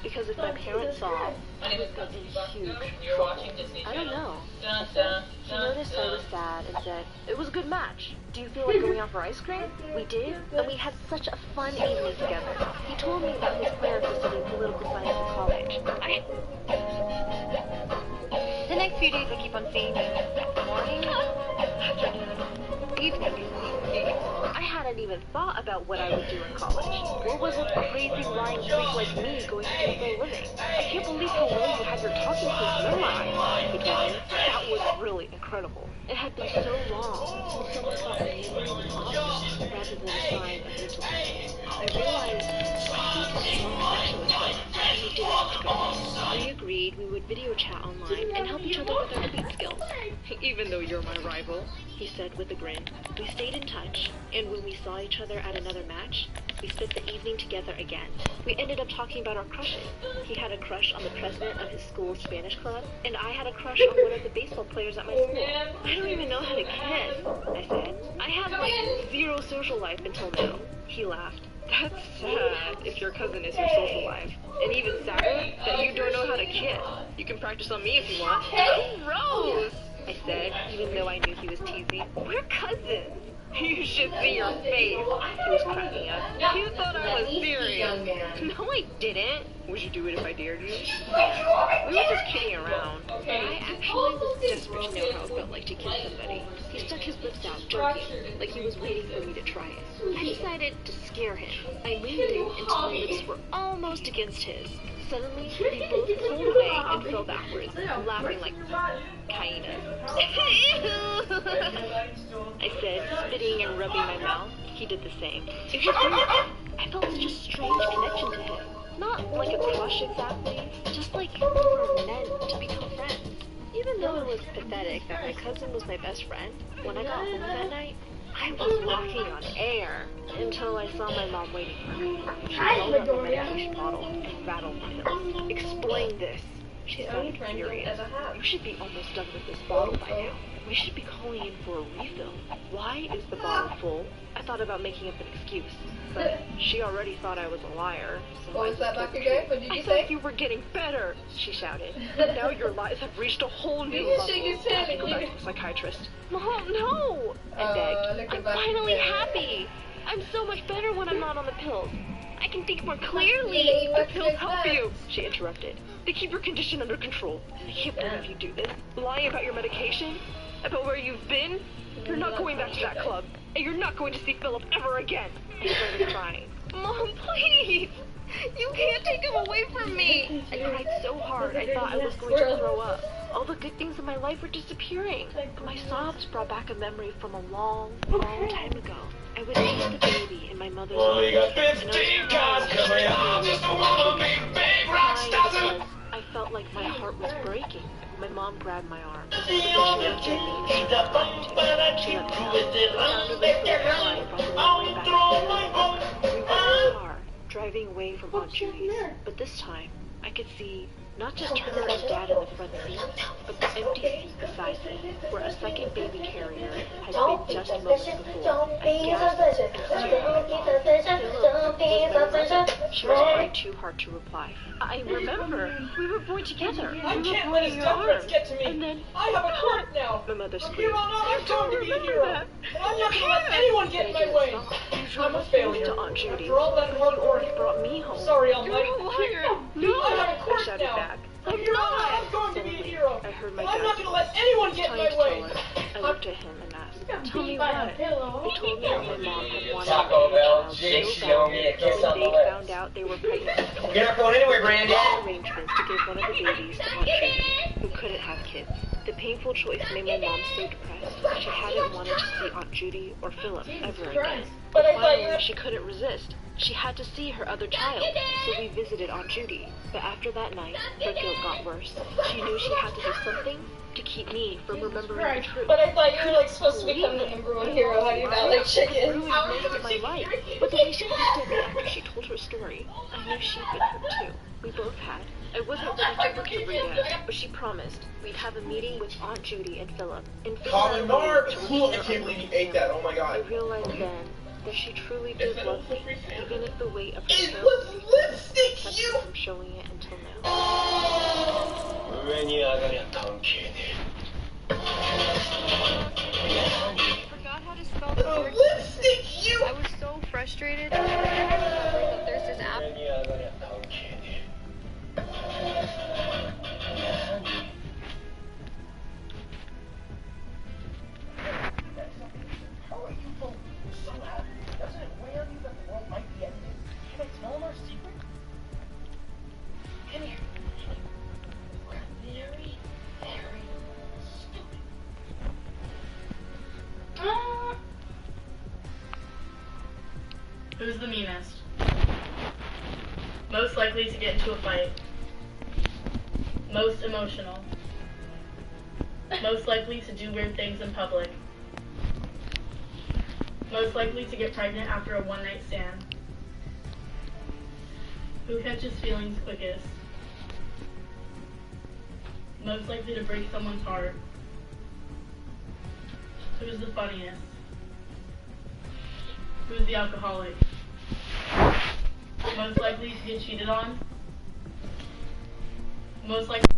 because if my parents saw, I would be in huge trouble. I don't know, I said. He noticed I was sad and said, it was a good match. Do you feel like going out for ice cream? We did, and we had such a fun evening together. He told me about his plans to study political science in college. The next few days I keep on seeing you. Morning, afternoon, evening. I hadn't even thought about what I would do in college. What was a crazy lying freak like me going to do for a living? I can't believe how well you had your talking points memorized, he told me. That was really incredible. It had been so long since someone thought my memory was awesome rather than a sign of mental illness. I realized I was a strong specialist, and we didn't have to go home. We agreed we would video chat online and help each other with our debate skills. Even though you're my rival, he said with a grin. We stayed in touch, and when we saw each other at another match, we spent the evening together again. We ended up talking about our crushes. He had a crush on the president of his school's Spanish club, and I had a crush on one of the baseball players at my school. I don't even know how to kiss, I said. I had like zero social life until now. He laughed. That's sad if your cousin is your social life. And even sadder that you don't know how to kiss. You can practice on me if you want. Gross! I said, even though I knew he was teasing. We're cousins. You should see your face. He was cracking up. You thought I was serious. No, I didn't. Would you do it if I dared you? We were just kidding around. I actually was desperate to know how it felt like to kiss somebody. He stuck his lips out, jerking, like he was waiting for me to try it. I decided to scare him. I leaned in until my lips were almost against his. Suddenly, we both pulled away and fell backwards, laughing like hyenas. I said, spitting and rubbing my mouth. He did the same. It was weird. I felt such a strange connection to him. Not like a crush exactly, just like we were meant to become friends. Even though it was pathetic that my cousin was my best friend, when I got home that night, I was walking on air until I saw my mom waiting for me. She held up the medication bottle and rattled my pills. Explain this. She sounded furious. You should be almost done with this bottle by now. We should be calling in for a refill. Why is the bottle full? I thought about making up an excuse, but she already thought I was a liar. So what was that back again? What did you say? I thought you were getting better, she shouted. But now your lies have reached a whole new level. I have to go back to the psychiatrist. Mom, no! I begged. I'm finally happy. I'm so much better when I'm not on the pills. I can think more clearly. The pills help you, she interrupted. They keep your condition under control. I can't believe you do this. Lying about your medication? About where you've been? You're not going back to that club. And you're not going to see Philip ever again. I started crying. Mom, please! You can't take him away from me! I cried so hard I thought I was going to throw up. All the good things in my life were disappearing. My sobs brought back a memory from a long, long time ago. I was just a baby in my mother's arms. You got 15 guys coming out just wanna be big rock stars. I felt like my heart was breaking. My mom grabbed my arm. Driving away from Aunt Judy's, but this time I could see not just her and Dad in the front seat, but the empty seat beside me, where a second baby carrier had been just moments before. I gasped and stared. She was trying too hard to reply. I remember, we were born together. I can't let his temperance get to me. And then I have a court now. My mother From screamed. here on out, I'm going to be a hero. And I'm not going to let anyone get in my way. I'm a failure. To Aunt Judy. After all that hard work, brought me home. Sorry, Almighty. You're a liar. No, I have a court I shouted now. back. From here on out, I'm going to be a hero. I heard my And I'm dad not going to let anyone get in my way. I looked at him and asked, tell me what? He told me that my mom had wanted Taco Bell, a Jake, child she so owe me a bad kiss that on the when they lips. found out they were pregnant. You're not going anywhere, Brandy. Arrangements to give one of the babies to Aunt Judy, who couldn't have kids. The painful choice made my mom so depressed. She hadn't wanted to see Aunt Judy or Philip ever again. But I thought Finally, you she couldn't resist. She had to see her other child, so we visited Aunt Judy. But after that night, her guilt got worse. She knew she had to do something to keep me from remembering the truth. But I thought you were like supposed to become the number one hero. How do you not like chicken? Ruined most of my life. But the way she looked at me after she told her story, I knew she'd been hurt too. We both had. I wasn't ready to forgive her yet, but she promised we'd have a meeting with Aunt Judy and Philip. And Colin Mark! Cool, I can't believe you ate that. Oh my I god. realized then that she truly did love me, even if the weight of her It character was lipstick, kept you! her from showing it until now. 上に上がりゃ関係ね Forgot how to spell the word. Lipstick, you! I was so frustrated. I remember that there's this app. 上に上がりゃ関係ね How are you both so happy? Doesn't it weigh on you that the world might be ending? Can I tell them our secret? Come here. We're very, very stupid. Who's the meanest? Most likely to get into a fight. Most emotional. Most likely to do weird things in public. Most likely to get pregnant after a one-night stand. Who catches feelings quickest? Most likely to break someone's heart. Who's the funniest? Who's the alcoholic? Most likely to get cheated on. Most likely.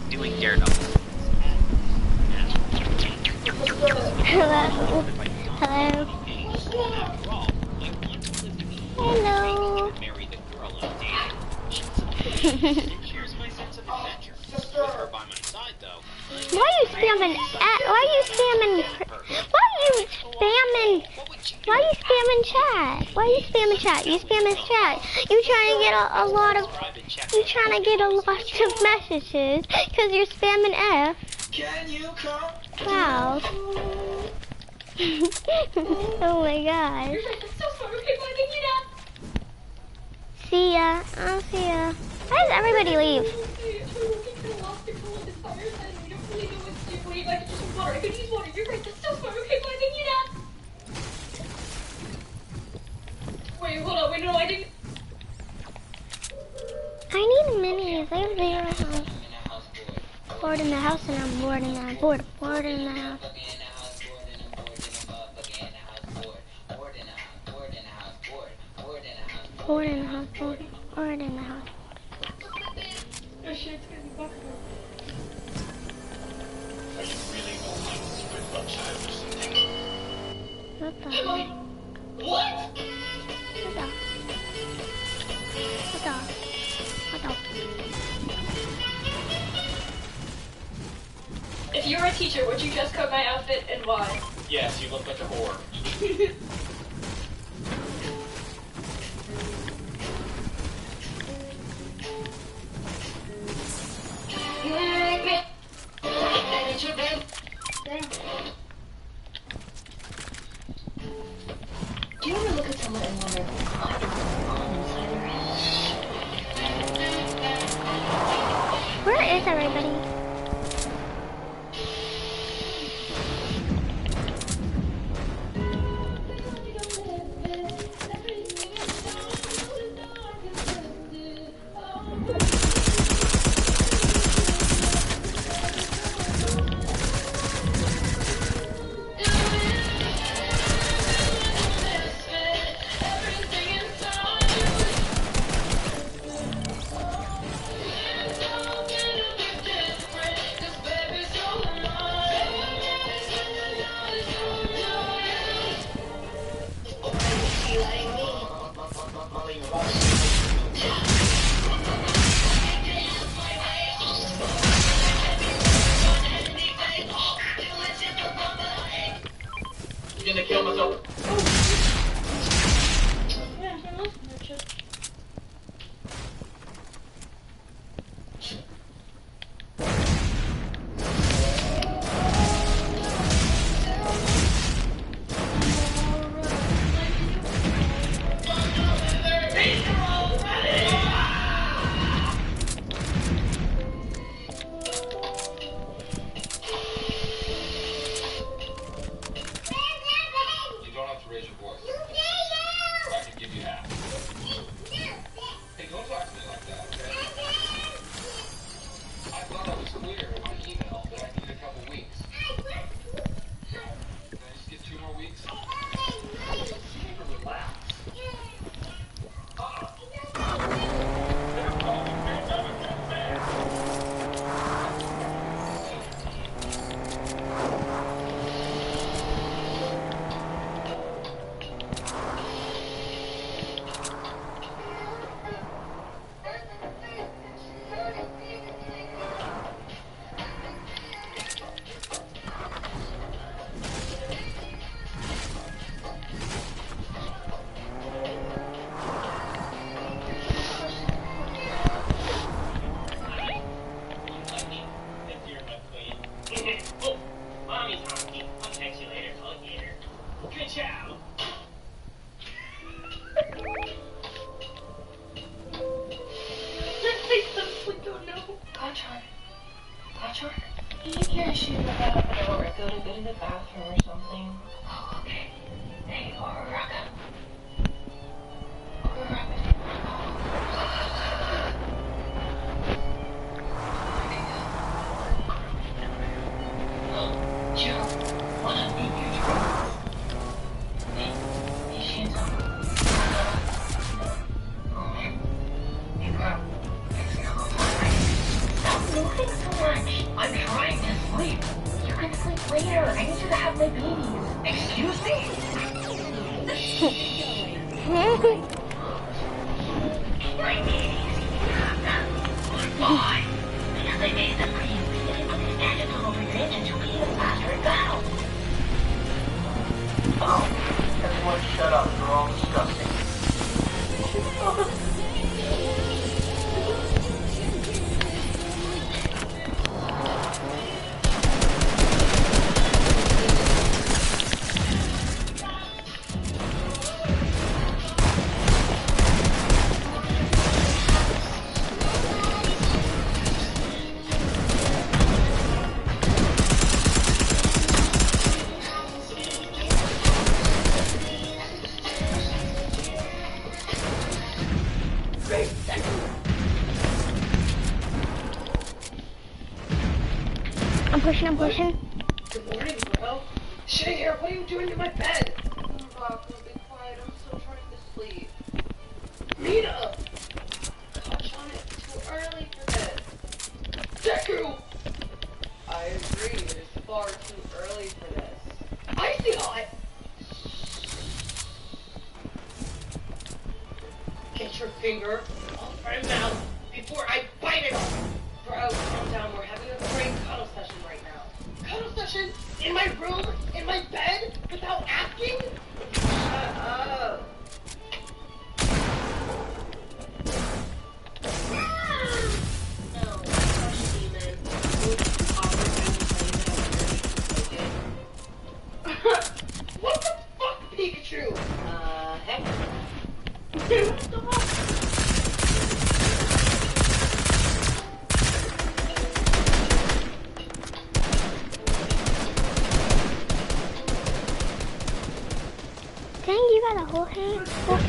doing Daredevil. Hello. Hello. Hello. Why are you spamming? Chat? You spamming chat. You trying to get a lot of messages because you're spamming F. Wow. Oh my gosh. See ya. I'll see ya. Why does everybody leave? Wait, hold on. Wait, no, I didn't. I need minis. I have 0 health. Bored in the house and I'm bored in the house. Bored in the house. Bored in the house. Bored in the house. Oh shit, it's gonna be bucket. What the? What? If you were a teacher, would you dress code my outfit and why? Yes, you look like a whore. Do you ever look at someone and wonder what inside Where is everybody? Gonna kill myself. Moving so much. I'm trying to sleep. You can sleep later. I need you to have my babies. Excuse me? My babies. Why? Because I made them for you. If you put this bandage all over your engines, you'll be even faster in battle. Oh, everyone shut up. You're all disgusting. I'm pushing. Good morning, bro. Shit here, what are you doing in my bed? Rocco, be quiet. I'm still trying to sleep. Mina! Gosh, on it. Too early for this. Deku! I agree. It is far too early for this. Icy hot! Get your finger off my mouth before I bite it off! Bro, calm down. We're having a great cuddle session right now. Cuddle session? In my room? In my bed? Without asking? Shut up. No, crush demon. What the fuck, Pikachu? Heck. Dang, you got a whole hand on.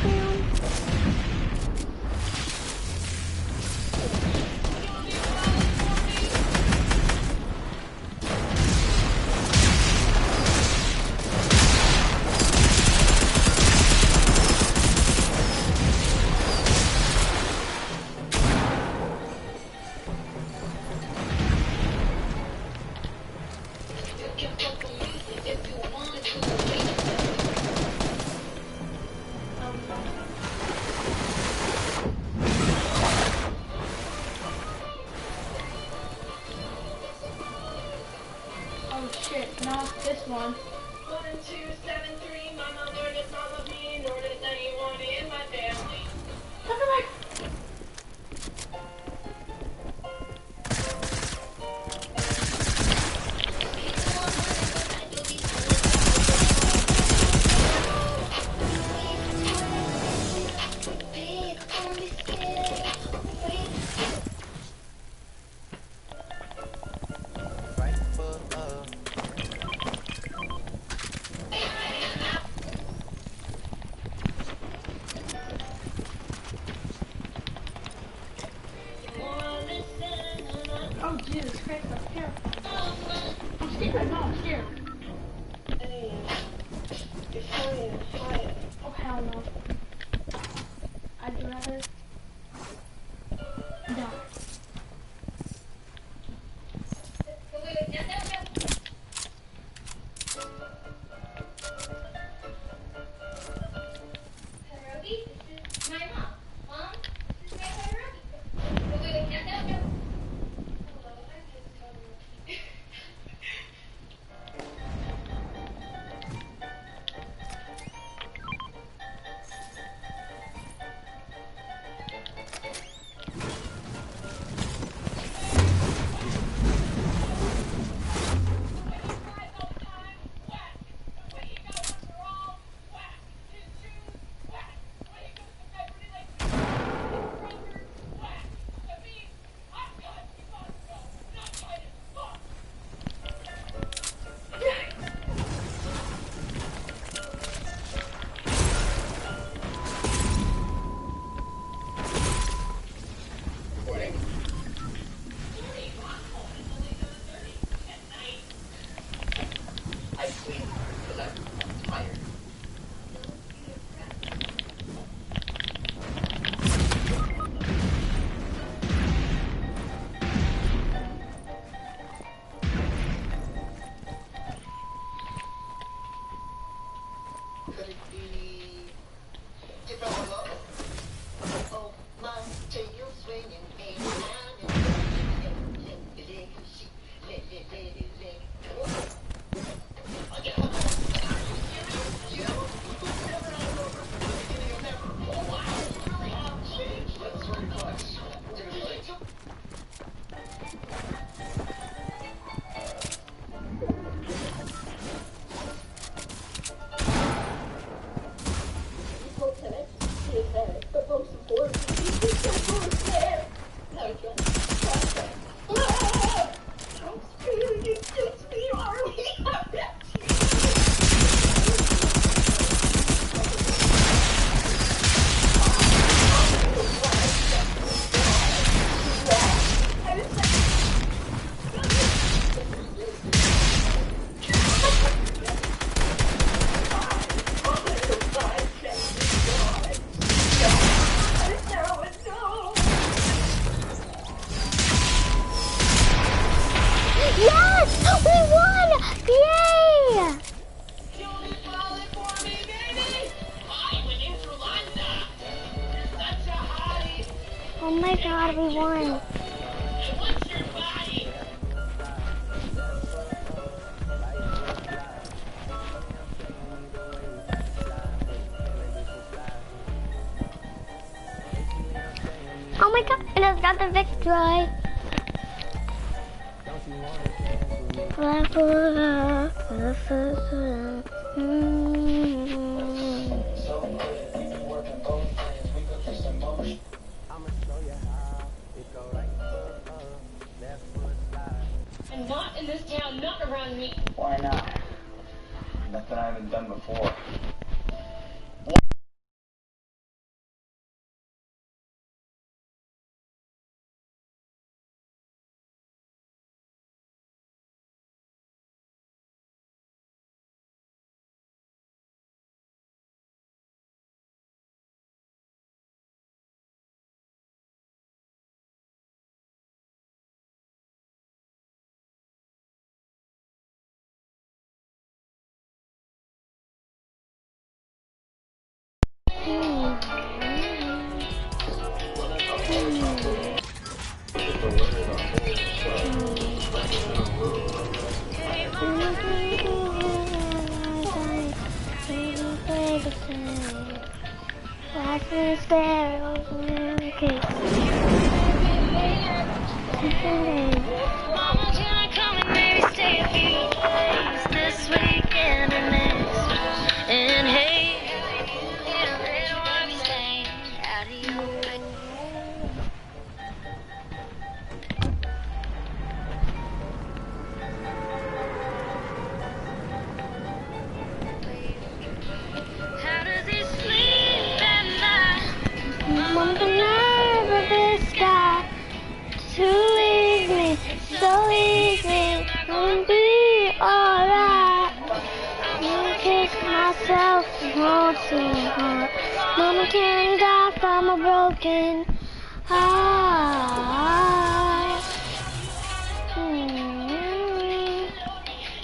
Oh shit, not this one. 1, 2, 7, 3. Mama, nor does not love me, nor does anyone in my family. Look at my... Oh Jesus Christ, I'm terrified. I'm scared, no, I'm scared. You're fine, quiet. Oh hell no. I'd rather die. won! Yay! Oh my god, we won. Oh my god, and I've got the victory. And not in this town, not around me. Why not? Nothing I haven't done before. Mama, can I come and maybe stay a few days this weekend and next? And hey, little red wine stain, how do you make? How does he sleep at night? Mama, the nerve of this guy to leave me so easy. Gonna be alright. I'm gonna kick myself hard too hard. Mama can't die from a broken heart.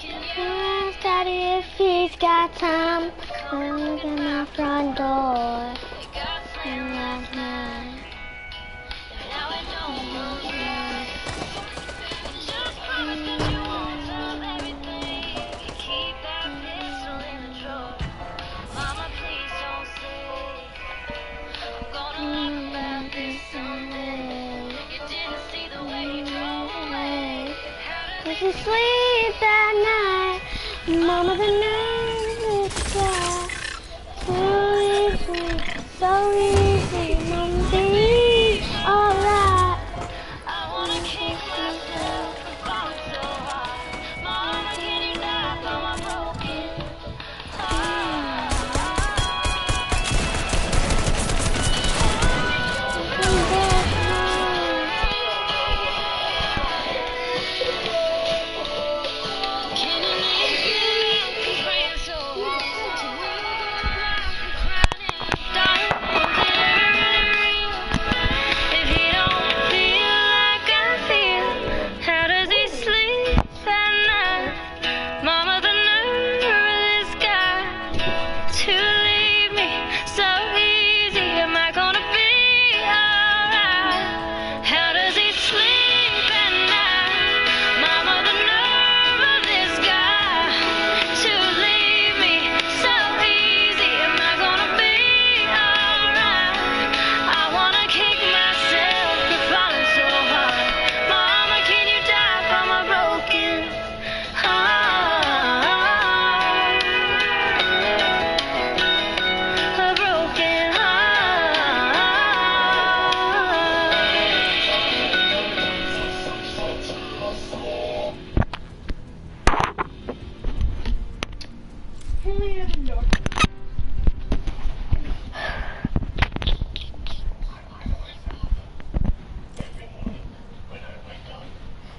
Can you ask Daddy if he's got time? Look at my front door. And last night. Now I don't know. Just promise that you won't tell everything. Keep that pistol in the drawer. Mama, please don't say I'm gonna laugh about this someday. You didn't see the way you drove away. Does he sleep at night? Mama, the nervous guy. So easy, Mama, be alright. I wanna kick myself for falling so hard. Mama, can you die from my broken heart? Come back home. Can you make me praying so hard? To walk around and crying in the dark? If he don't feel like I feel, how does he sleep at night? Mama, the nerve of this guy to leave me so easy. Am I gonna be alright? How does he sleep at night? Mama, the nerve of this guy to leave me so easy. Am I gonna be alright? I wanna kick myself for falling so hard. Mama, can you die from a broken heart? A broken When I wake up,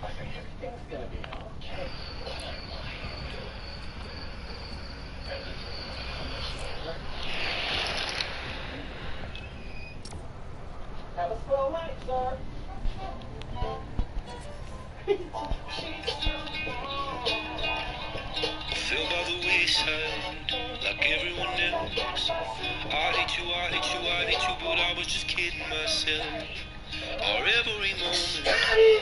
I think everything's gonna be okay. Have a slow night, sir. silent like everyone else. I hate you, I hate you, I hate you, but I was just kidding myself. Or every moment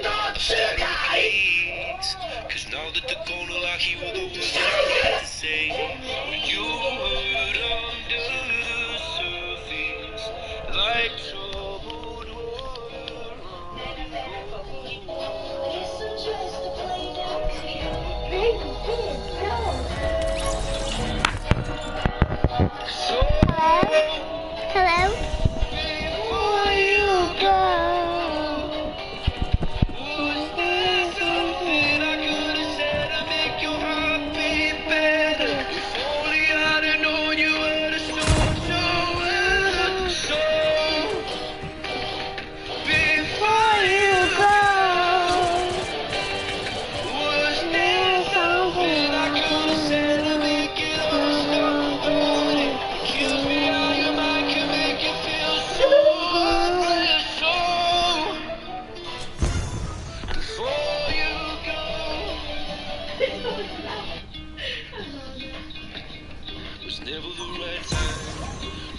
I'm starting to please, 'cause now that they're gone, all I hear are the words that I had to say. You hurt under the surface like troubled water. Hello? Before you go, was there something I could have said to make your heart beat better? If only I'd have known you were the storm to weather. So, before you go, was there something I could have said to make it all stop hurting? It kills me how your mind can make you feel so hopeless. So, before you go, was never the right time.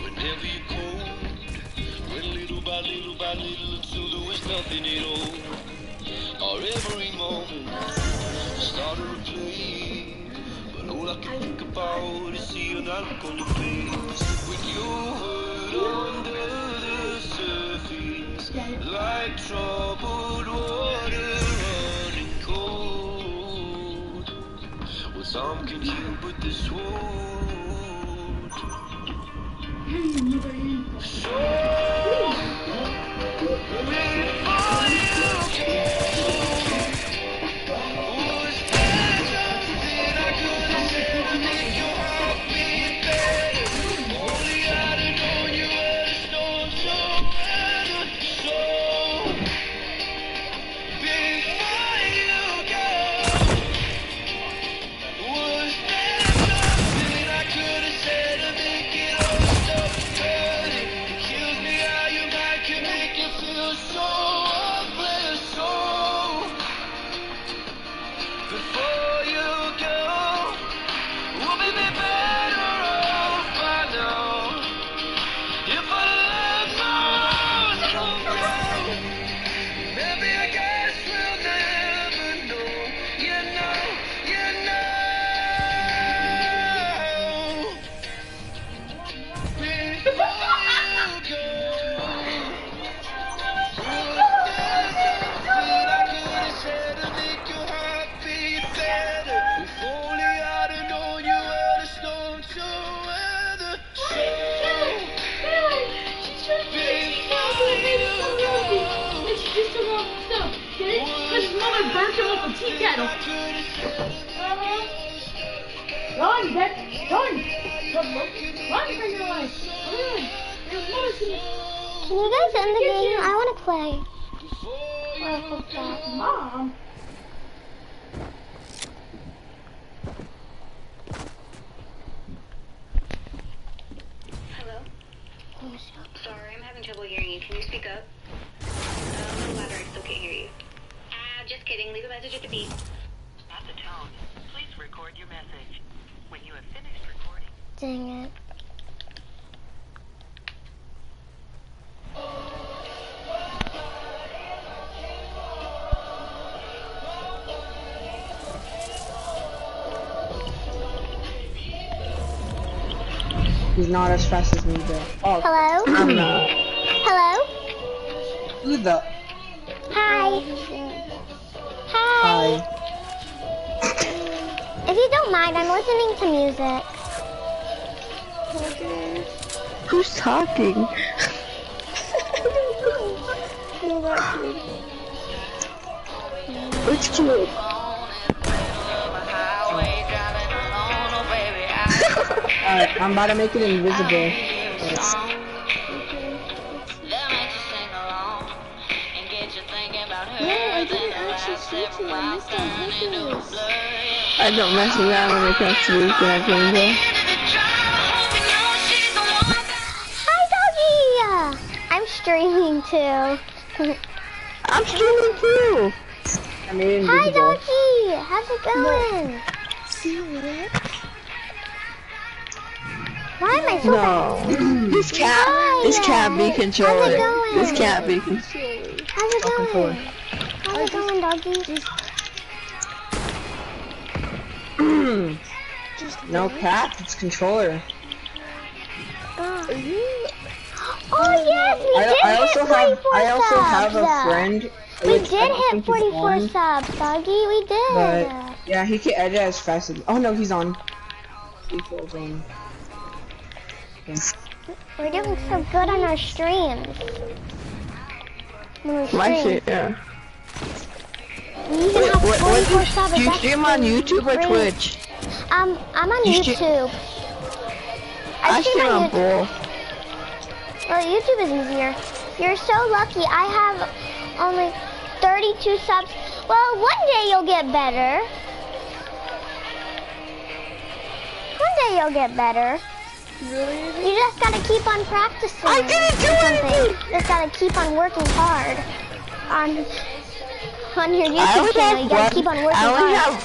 Whenever you're cold, when little by little by little until there was nothing at all. Or every moment started to play, but all I can think about is seeing that look on your face when you hurt under the surface like troubled water running cold. Well, some can heal, but this won't. So, before you go, was there something I could have said to make your heart beat better? Only I'd have known you were the storm so weather. So, before you go, was there something I could have said to make it all stop hurting? It kills me how your mind can make you feel so hopeless. So, before you go, we'll be better off by now. If I let my walls come down, maybe I guess we'll never know. You know, you know. Before you go, was there something I could have said to make your heart beat better? If only I'd have known you were the storm to weather. So, before you go, It's just a wrong stuff. Get it? Because his mother burnt him off a tea kettle. Run, Beck! Run! Run for your life! Run! Your mother's gonna... Can you guys end the game? I want to play. Mom! Hello? Sorry, I'm having trouble hearing you. Can you speak up? A little louder, I still can't hear you. Just kidding. Leave a message at the beep. At the tone, please record your message. When you have finished recording. Dang it. He's not as fast as me, though. Oh, Hello? I'm not. Hello? Who the? Hi. Hi. Hi. If you don't mind, I'm listening to music. Who's talking? Which kid? Alright, I'm about to make it invisible. I don't mess around when it comes to this kind of thing. Hi, doggy! I'm streaming too. I'm streaming too! I made it Hi, invisible. doggy! How's it going? See what? Why am I so bad? This can't be controller. How's it going? This can't be controller. How's it going? How's it going, doggy? No cap, it's controller. Oh yes, we did I also hit 44 I also subs. have a friend. We which I did don't hit think is 44 on, subs, doggy. We did. But yeah, he can edit as fast as. Oh no, he's on. He feels on. Okay. We're doing so good on our streams. When we My stream. shit, yeah. We even Wait, have what 44 subs. do you That's stream on YouTube or great. Twitch? I'm on You YouTube. I stream on both. Well, YouTube is easier. You're so lucky. I have only 32 subs. Well, one day you'll get better. One day you'll get better. Really? You just gotta keep on practicing. I didn't do anything. You just gotta keep on working hard on your I YouTube only channel. have You gotta keep on working hard.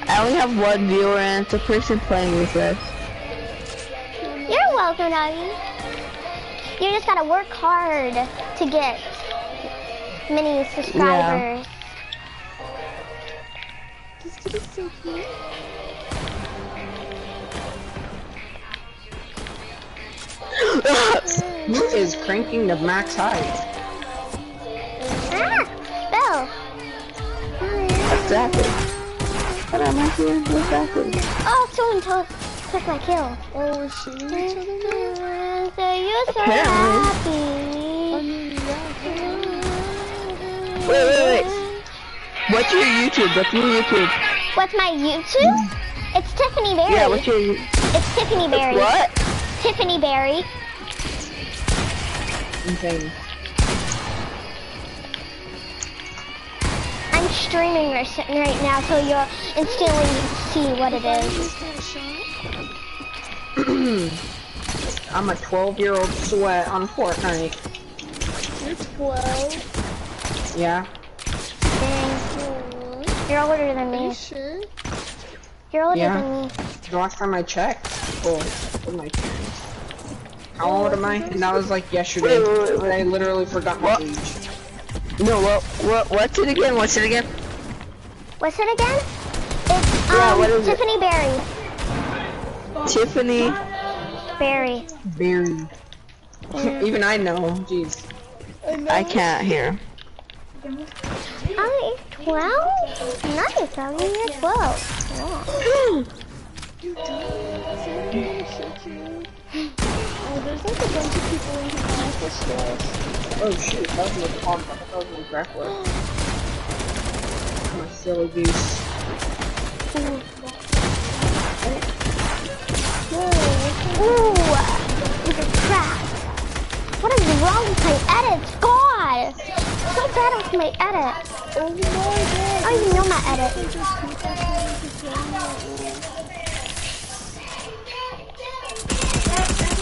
I only have one viewer and it's a person playing with us. You're welcome, Doggy. You just gotta work hard to get many subscribers. This kid is so cute. Who is cranking the max height? Bill. Exactly. What am I here? What's happening? Oh, someone took my kill. Oh, we're shooting each other now? So you're so happy. Wait. What's your YouTube? What's my YouTube? It's Tiffany Berry. Yeah, what's your It's Tiffany Berry. What? Tiffany Berry. Insane. I'm streaming right now, so you'll instantly see what it is. I'm a 12-year-old sweat on Fortnite. You're 12. Yeah. Dang. You're older than me. Are you sure? You're older Yeah. than me. The last time I checked, with my parents. How old am I? And that was like yesterday. Wait. I literally forgot my age. No, what's it again? What's it again? It's what is it? Tiffany Berry. Tiffany Berry. Berry. Even I know. Jeez. I can't hear. Oh, you're 12? Nice, I mean, you're 12. Wow. Oh, there's like a bunch of people in here. I feel stressed. Oh shoot, that was my palm. I thought that was my grappler. My silly goose. Ooh, look at crap. What is wrong with my edits? God! So bad with my edits. Oh my god. I don't even know my edit.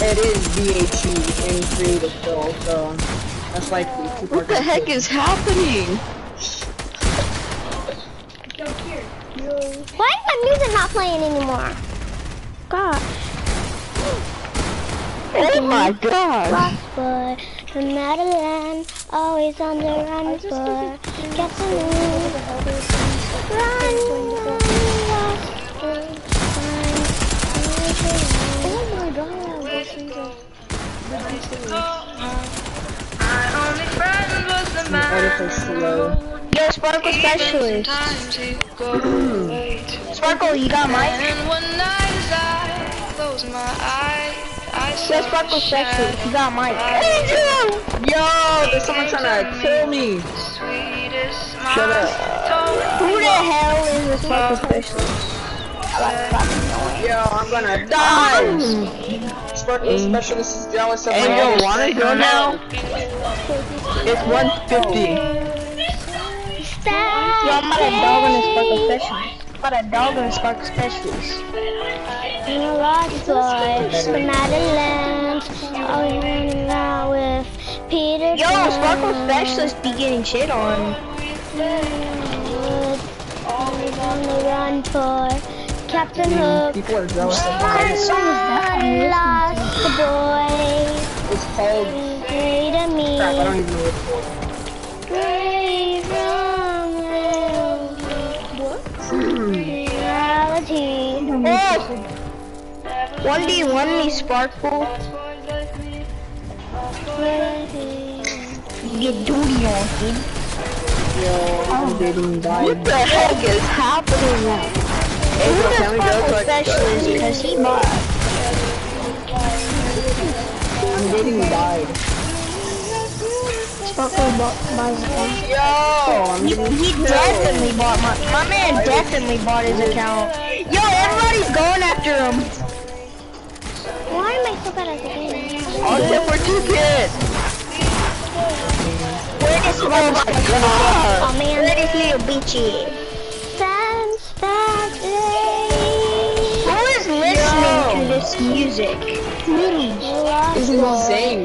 It is VHU in creative still, so that's likely. What the heck is happening? Why is my music not playing anymore? God. Oh my god. Lost boy from Madeline, always on the run for get to move. Run, lost boy, Oh my god, those things are My edits are slow. Yo, Sparkle Specialist. Sparkle, you got mic? Yo, Sparkle Specialist, you got mic? Yo, there's someone trying to kill me. Shut up. Who the hell is the Sparkle Specialist? Yo, I'm gonna die. Sparkle Specialist is jealous of my Hey, yo, edits. wanna go now? It's 150. Yo, I'm about a dog on a Sparkle Specialist. I'm about a dog on a Sparkle Specialist. I'm a lost boy from Madeline, always running around with Peter. Yo, Sparkle Specialist be getting shit on. Always on the run for Captain Hook. People are jealous of I that. lost the boy. It's called. Say to me. Crap, I don't even know reality. Oh! 1v1 me, Sparkle. Get duty on, kid. Yo, I'm dating died. What the heck is happening now? Who's the Sparkle specialist? Because he bought. I'm dating died. Sparkle buys account. Yo, He definitely bought my man definitely bought his account. Yo, everybody's going after him. Why am I so bad at the game? Oh, except for 2 kids. Where is oh man, where is little bitchy? Who is listening to this music? this is insane.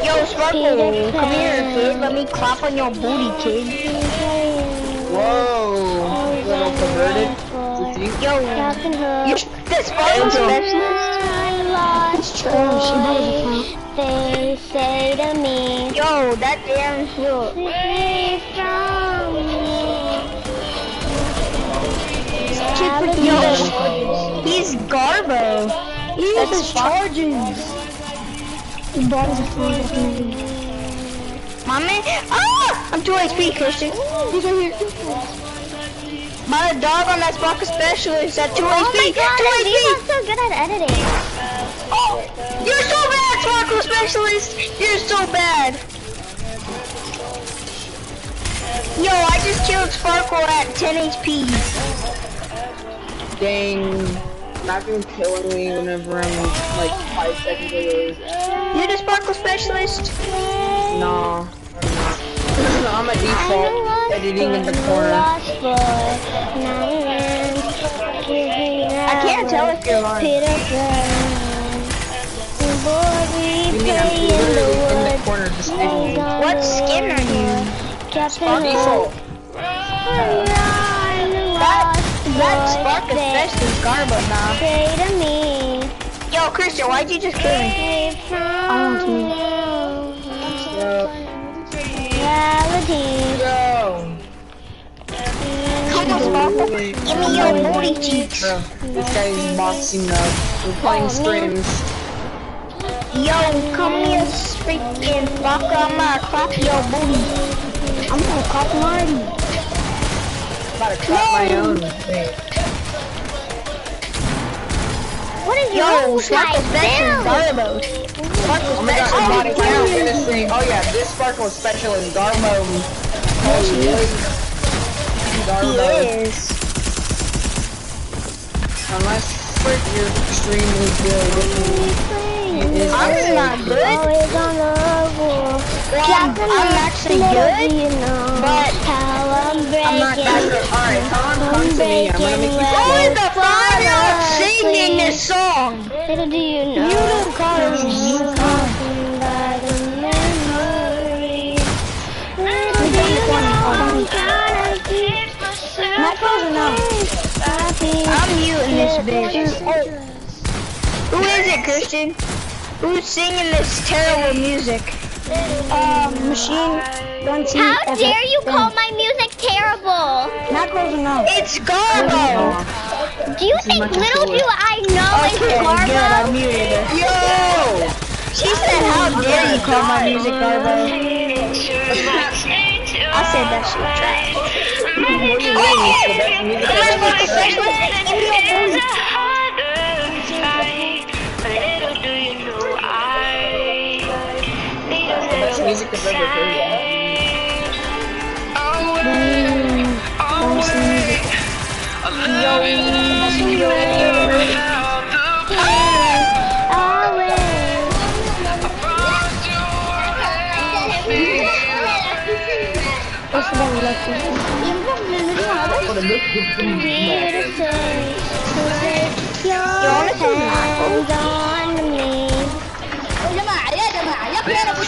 Yo, Sparkle, come here, kid. Let me clap on your booty, kid. Whoa, little perverted. Yo, you the Sparkle specialist? They say to me, yo, that damn look. away from me. Yo, he's Garbo. That's charges. He bought his phone. My man, ah! I'm 2 HP, Christian. He's right here. My dog on that Sparkle specialist at 2 HP. Oh my god, 2 HP. I'm so good at editing. Oh, you're so bad, Sparkle specialist. You're so bad. Yo, I just killed Sparkle at 10 HP. Dang, not gonna killing me whenever I'm like 5 seconds away. You're the Sparkle specialist? No, I'm a default editing in the corner. I can't tell if you're on. You mean I'm literally in the corner just editing? What skin are you? Default. That Sparkle specialist Garbo now. Yo, Christian, why'd you just kill me? I want to. Yo. Come on, Sparkle. Give me your booty cheeks. Bro, this guy is boxing up. We're playing strings. Yo, come here, freaking fucker. I'm gonna clap your booty. I'm gonna clap mine. I'm about to clap my own. What is Yo, Sparkle specialist Garbo. Sparkle Oh my god, specialist. I'm gonna say, oh yeah, this Sparkle specialist Garbo. Oh, He is. Unless you're extremely good. I'm not good. Well, I'm actually good, but I'm not that good. Alright, come to me. I'm gonna make you Who is the fuck not singing this song? Little do you know, You don't call it Not close enough. I'm muting this bitch. Who is it, Christian? Who's singing this terrible music? Machine. How dare you call my music terrible? Not close enough. It's Garbo. Do you think little do I know it's Okay, Garbo? good. I muted her. Yo! She said, how dare you call my music Garbo? I said that shit trash. Music I've ever heard.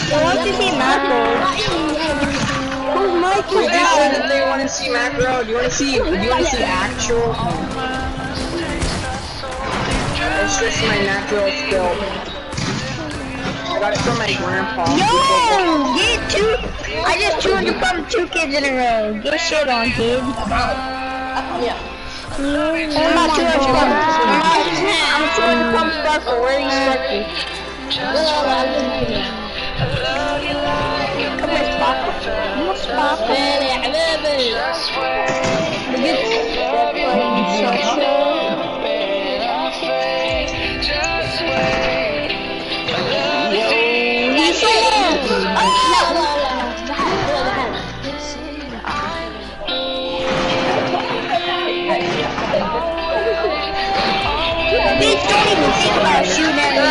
I want to see Marco. Who's Marco? they want to see macro? Do you want to see? Actual? It's just my natural skill. I got it from my grandpa. Yo, get two. I just 200 pumped 2 kids in a row. Get shit on, kid. Yeah. I'm not 200 pumped. I'm a 200 pump sparkle. Where are you sparkle? Come here, sparkle. I'm a sparkle. Bitch, don't even think about shooting at me.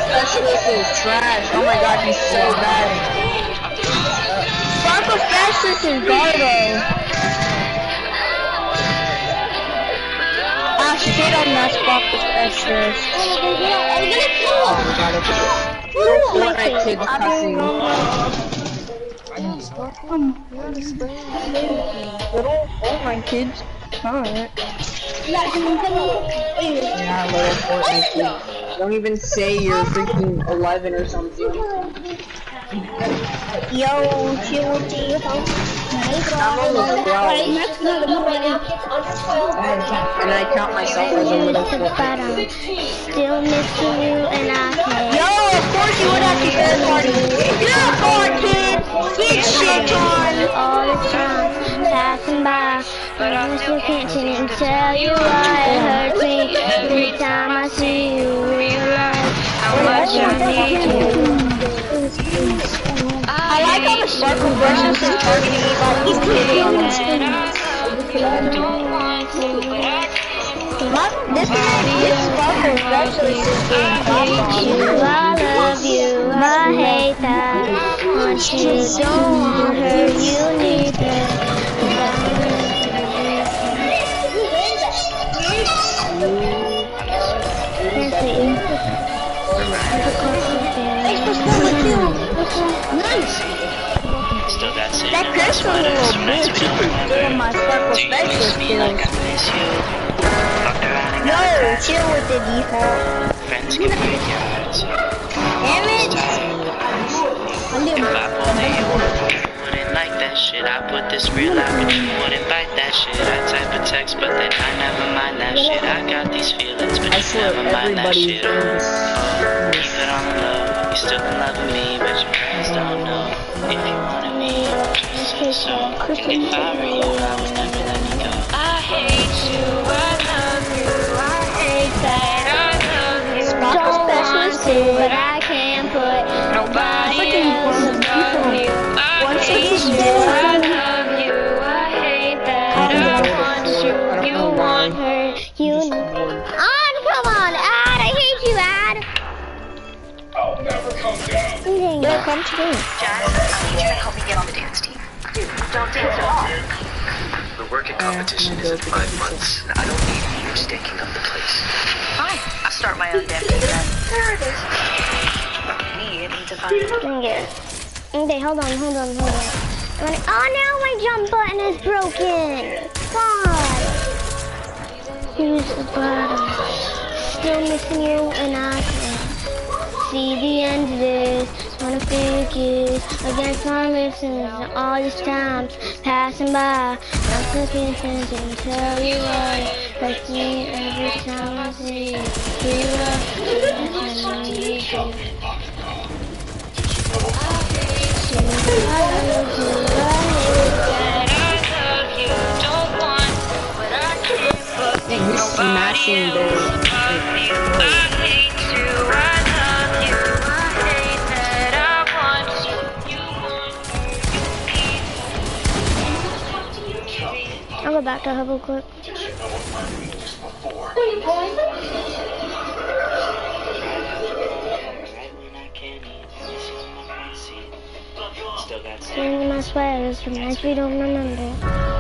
Specialist is trash. Oh my god, he's so bad. Sparkle Specialist is garbo. Ah, shit on that Sparkle Specialist. Fortnite kids cussing. Little Fortnite kids. Alright. Yeah, little Fortnite kids. Don't even say you're freaking 11 or something. Yo, chill with you. I'm almost 12. And I count myself as a little Fortnite. Still missing you and I can't. Yo, of course you would have to third party. Get on, kid. Get shit on. All the time passing by, but I still can't seem to tell you why it hurts me every time I see you. Realize how much I need you. I like how the Sparkle Specialist is targeting me like he's kidding on that. This Sparkle Specialist is being I love you, I hate that. Want you, don't want her, you need her. That crystal little bitch, you can steal my Sparkle Specialist kills. No, chill with the default. Friends can break your hearts. Damn it! If I pull the you wouldn't like that shit. I put this real out, but you wouldn't bite that shit. I type a text, but then I never mind that shit. I got these feelings, but you never mind that shit. Keep it on the low. You still in love with me, but your friends don't know. If you wanted me, just say so. And if I were you, I would never let you go. I hate you, I love you, I hate that. I love you, Don't want to, but I can't put nobody else above you. I hate you, I love you, I hate that. I want you, you want her, you. On, come on, Ad, I hate you, Ad. I'll never come down. Yo, come to me. Jazz, I need you to help me get on the dance team. Dude, don't dance at all. The working competition is in 5 months. I don't need you stinking up the place. Fine, I'll start my own dance team then. There it is. We need to find Okay, hold on. Oh, now my jump button is broken. God. Here's the bottom. Still missing you and I can't see the end of this. Wanna figure against my listeners and all these times passing by. I'm looking to tell you why. Like me every time I see you. You love me. He's smashing those. I'll go back to Hubble quick. Singing my sweaters from nights we don't remember.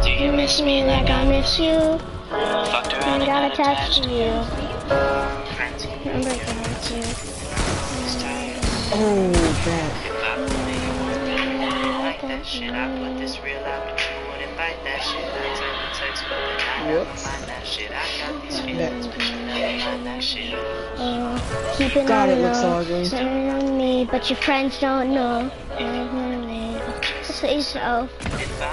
Do you miss me like I miss you? Fucked around and got attached to you. I'm breaking hearts here. Oh, that. Like that shit, I mind that shit. I got these feelings, but you never mind that shit. Keeping God, on it looks so low, ugly. turning on me, but your friends don't know. Say so. I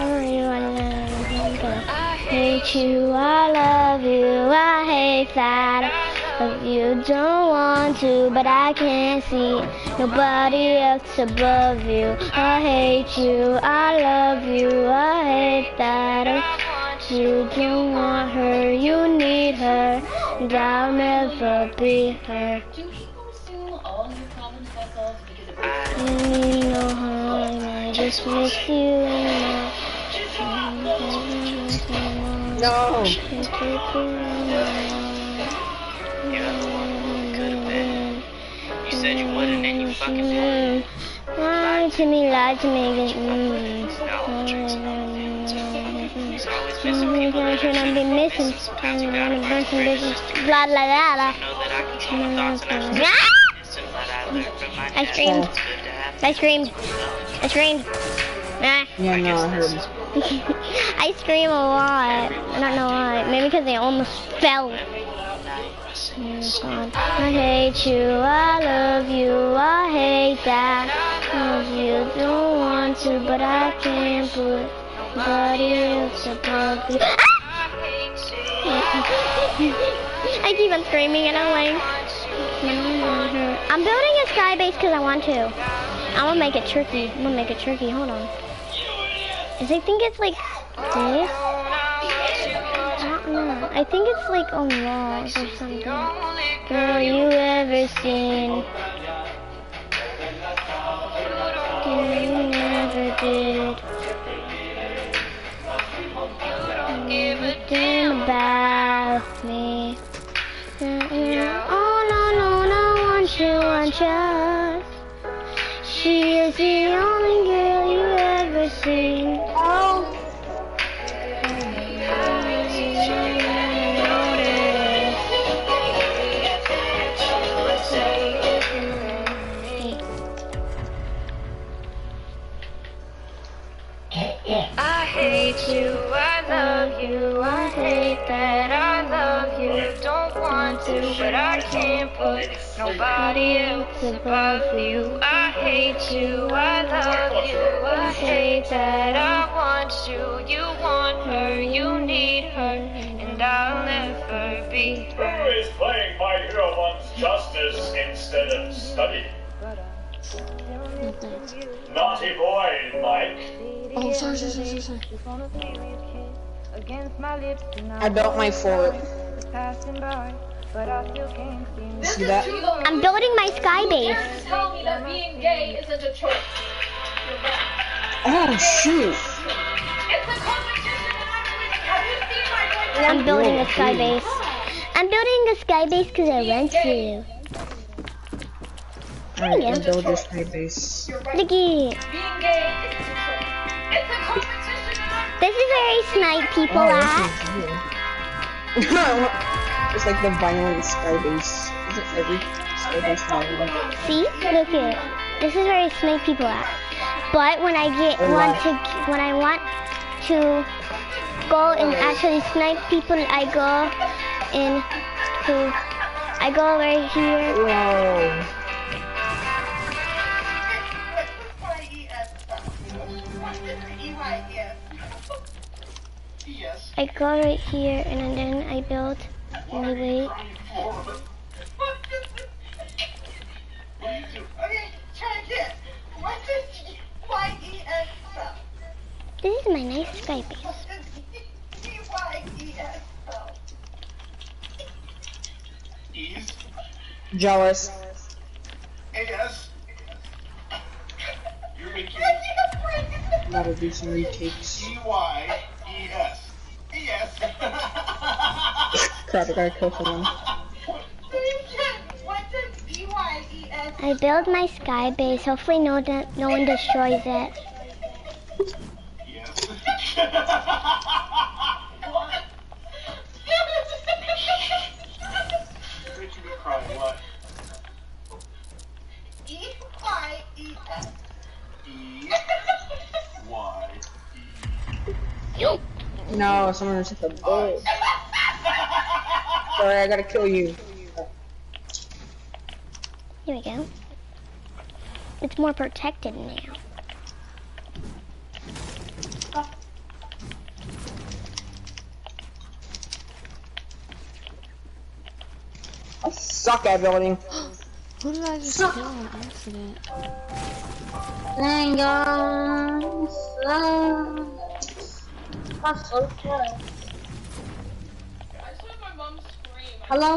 hate you, I love you, I hate that. You don't want to, but I can't see nobody else above you. I hate you, I love you, I hate that. You don't want her, you need her, and I'll never be her. No harm, I just miss you No. You said you wouldn't, and you fucking would. Lie to me again. I shouldn't be missing. Blah, blah, blah, blah. I screamed. I screamed. I screamed. Nah. Yeah, no, I heard. I scream a lot. I don't know why. Maybe because I almost fell. Oh God. I hate you, I love you, I hate that. You don't want to, but I can't put nobody else above you. I keep on screaming and I'm like, I'm building a sky base because I want to. I'm gonna make it tricky. Hold on. I think it's like this. I don't know. I think it's like on walls or something. Girl, you ever seen? You never did. Give a damn about me. Oh no, want you. She is the only girl you ever seen. Oh. I hate you, I love you, I hate that I love you. Don't want to, but I can't put nobody else above you. I hate you, I love you, I hate that I want you. You want her, you need her, and I'll never be Who her. is playing My Hero wants justice instead of study? Naughty boy, Mike. Oh, sorry. I built my fort. See that? I'm building my sky base. Parents tell me that being gay isn't a choice. Oh, shoot. It's a competition and have you seen my boyfriend? I'm building a sky base. I'm building a sky base because I went to. Alright, let's build this sky base. Look at it. Being gay isn't a choice. It's a competition and This is where I snipe people at. It's like the violent sky base. Is it every sky base violent? See? Look at it. This is where I snipe people at. But when I when I want to go and actually snipe people, I go right here. Whoa. I go right here and then I build and I wait. This is my nice sky base. Jealous. Yes. You're making Gotta do some retakes. E-Y-E-S. Yes. Crap, I gotta kill someone. I build my sky base. Hopefully no one destroys it. Yes. Make me cry, what? E-Y-E-S. E-Y-E. No, someone took a bullet. Sorry, I gotta kill you. Here we go. It's more protected now. I suck at building. Who did I just kill on accident? Dang on. That's so tough. Hello?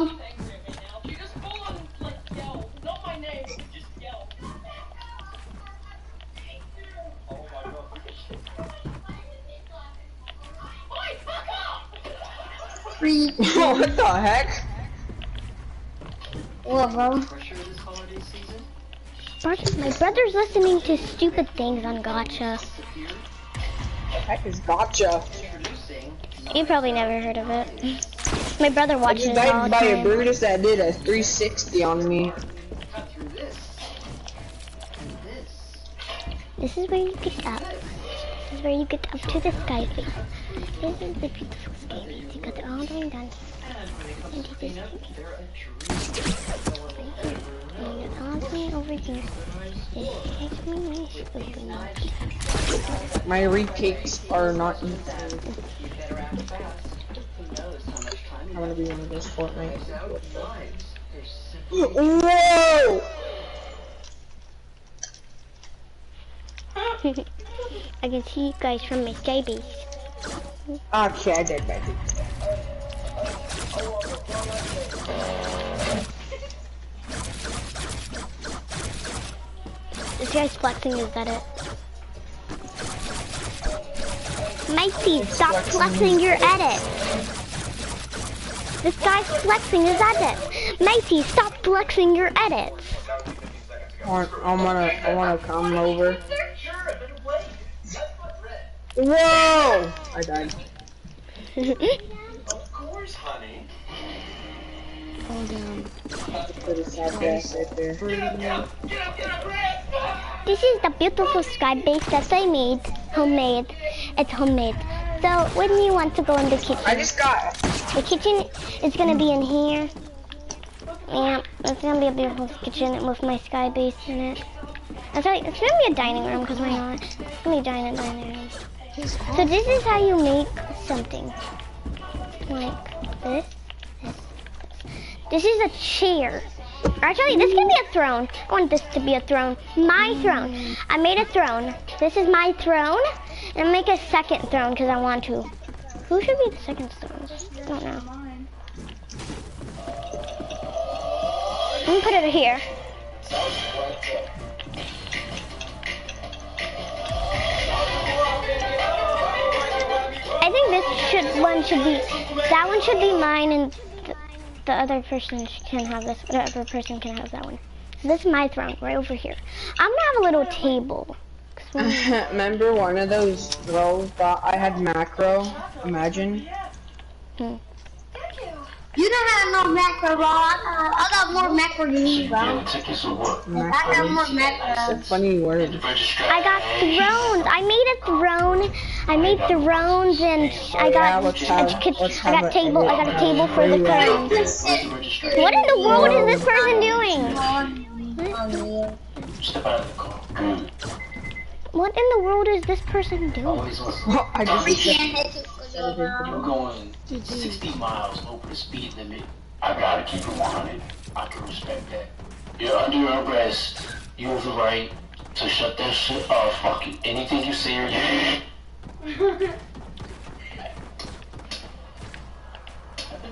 She just full on like yelled. Not my name, but just yelled. Oh my god. Oi, fuck off! Free. What the heck? Whatever. My brother's listening to stupid things on Gotcha. What the heck is gotcha? You probably never heard of it. My brother I watches just it all died the by a time. Brutus that did a 360 on me. This is where you get up. This is where you get up to the sky base. This is the beautiful sky base. You got it all the way done. And you just and you toss me over here. Just catch me open up. My retakes are not insane. I'm gonna be one of those Fortnite. Whoa! I can see you guys from my sky base. Okay, I did. This guy's flexing, is that it? Mikey, stop flexing your edit. This guy's flexing his edits. Mikey, stop flexing your edits. I wanna come over. Whoa! I died. Of course, honey. Fall down. Put a sad grass right there. This is the beautiful sky base that I made. Homemade. It's homemade. So when you want to go in the kitchen, I just got. The kitchen is gonna be in here. Yeah, it's gonna be a beautiful kitchen with my sky base in it. It's gonna be a dining room, because why not? It's gonna be a giant dining room. So this is how you make something. Like this. This is a chair. Actually, this can be a throne. I want this to be a throne. My throne. I made a throne. This is my throne. And make a second throne because I want to. Who should be the second throne? I don't know. I'm gonna put it here. I think that one should be mine, and the other person can have this. The other person can have that one. So this is my throne right over here. I'm gonna have a little table. Remember one of those roles that I had macro? Imagine. You don't have no macro, bro. I got more macro than you, bro. I got more macro. It's a funny word. I got thrones. I made a throne. I made thrones, and I got a table. I got a table for the thrones. What in the world is this person doing? Step out of the car. Good. What in the world is this person doing? I just You're going 60 miles over the speed limit. I gotta keep it 100. I can respect that. You're under arrest. You have the right to shut that shit off. Fucking anything you say or do.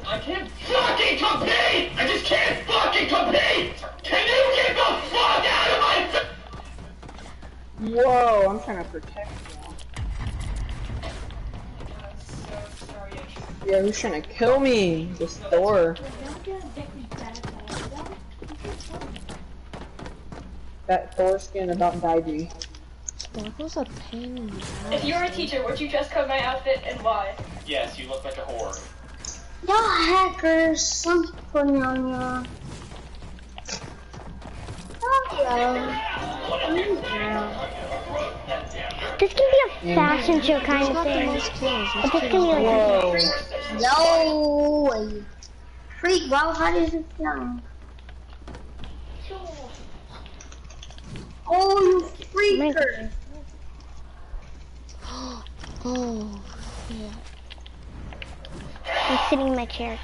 I can't fucking compete! I just can't fucking compete! Can you get the fuck out of my face? Whoa, I'm trying to protect you. Yeah, who's trying to kill me? This Thor. That Thor skin about died me. What was a pain in the ass? If you were a teacher, would you dress code my outfit and why? Yes, you look like a whore. Y'all hackers, something funny on y'all. This can be a fashion show kind of thing. But this can be like No way. freak, bro. How does it sound? Oh, you freaker! Oh, yeah. I'm sitting in my chair.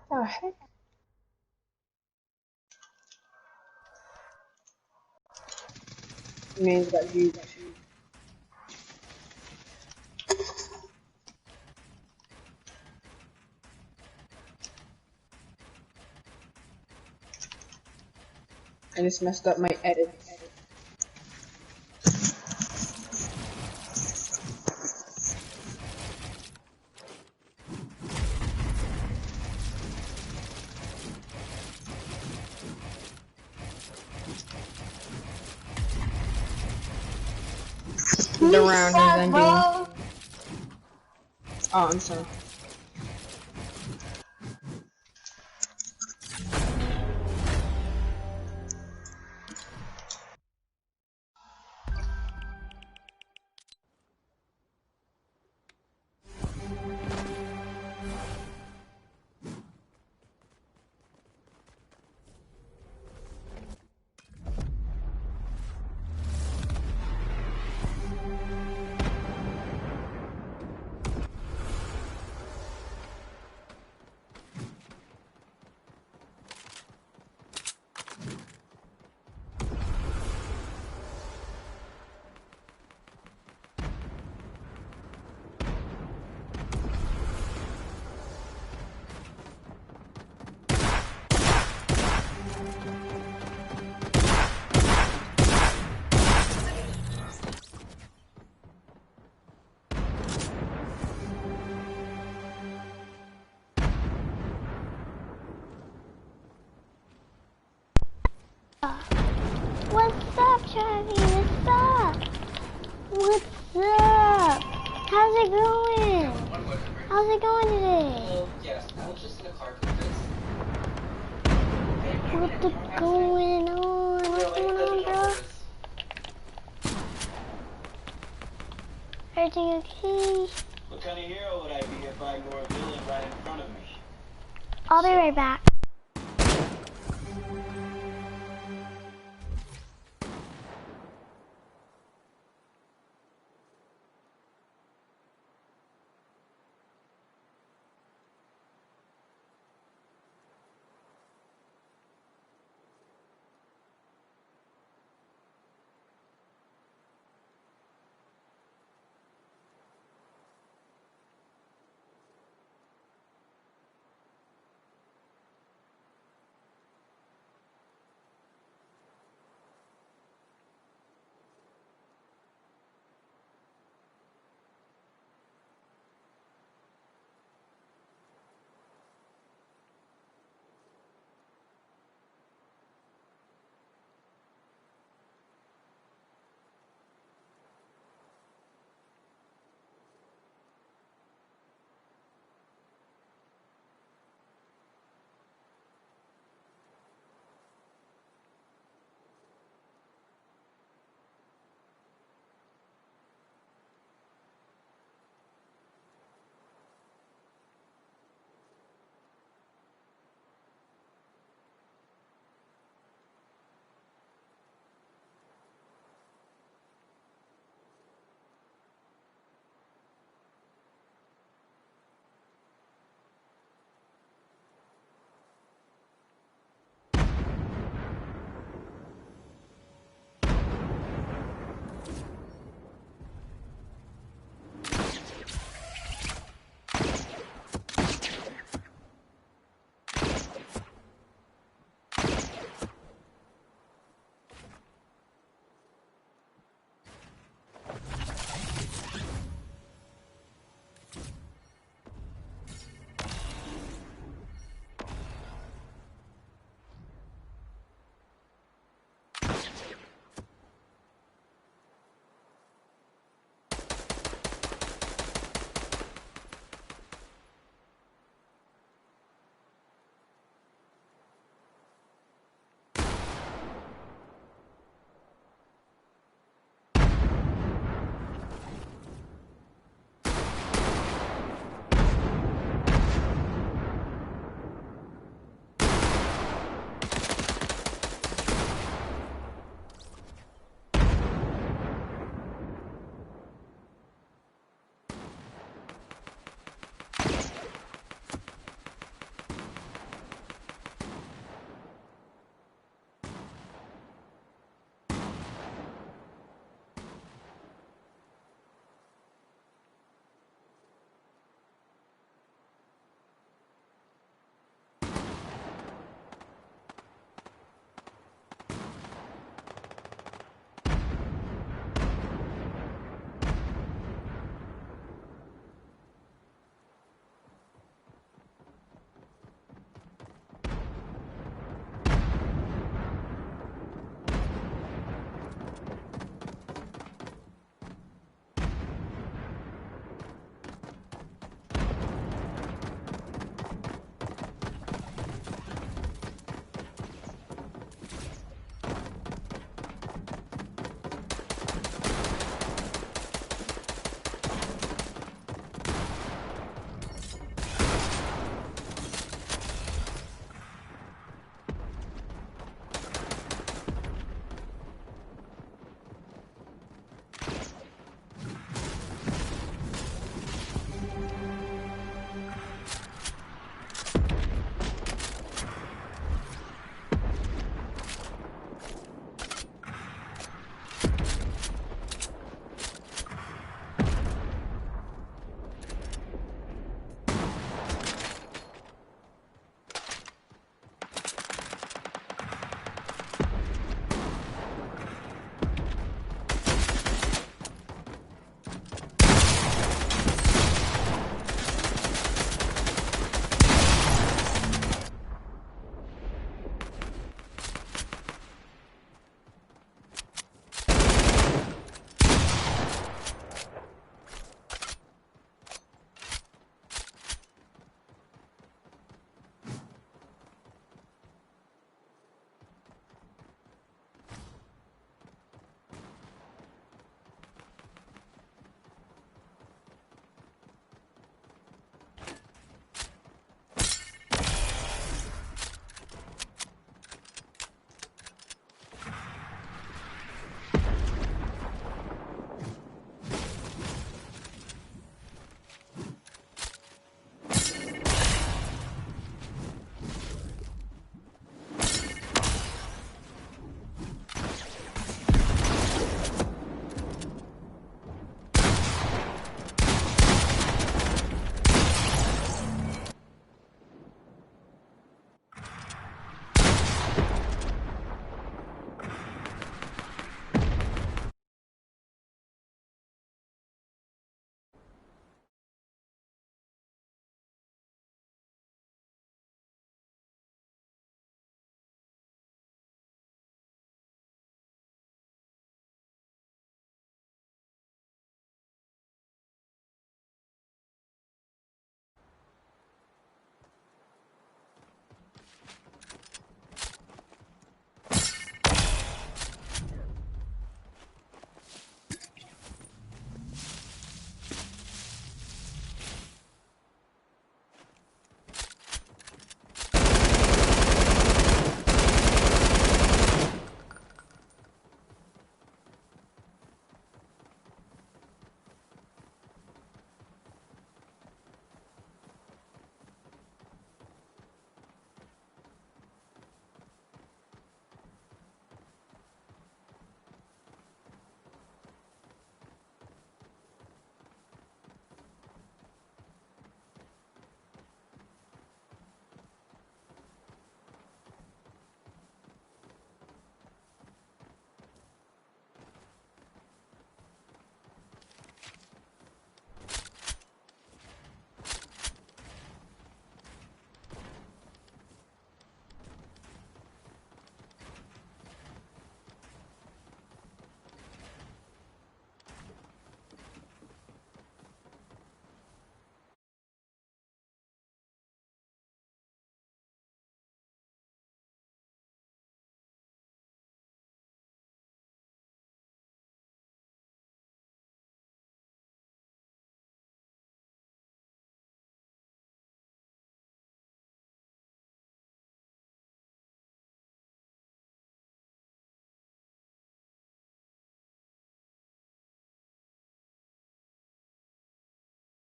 Oh, heck. Man's got you. I just messed up my edit. The round is ending. Bro. Oh, I'm sorry. What's up, Charlie? What's up? What's up? How's it going? How's it going today? Yes, I was just in the car. What's going on? What's going on, bro? Everything okay? What kind of hero would I be if I ignored a villain right in front of me? I'll be right back.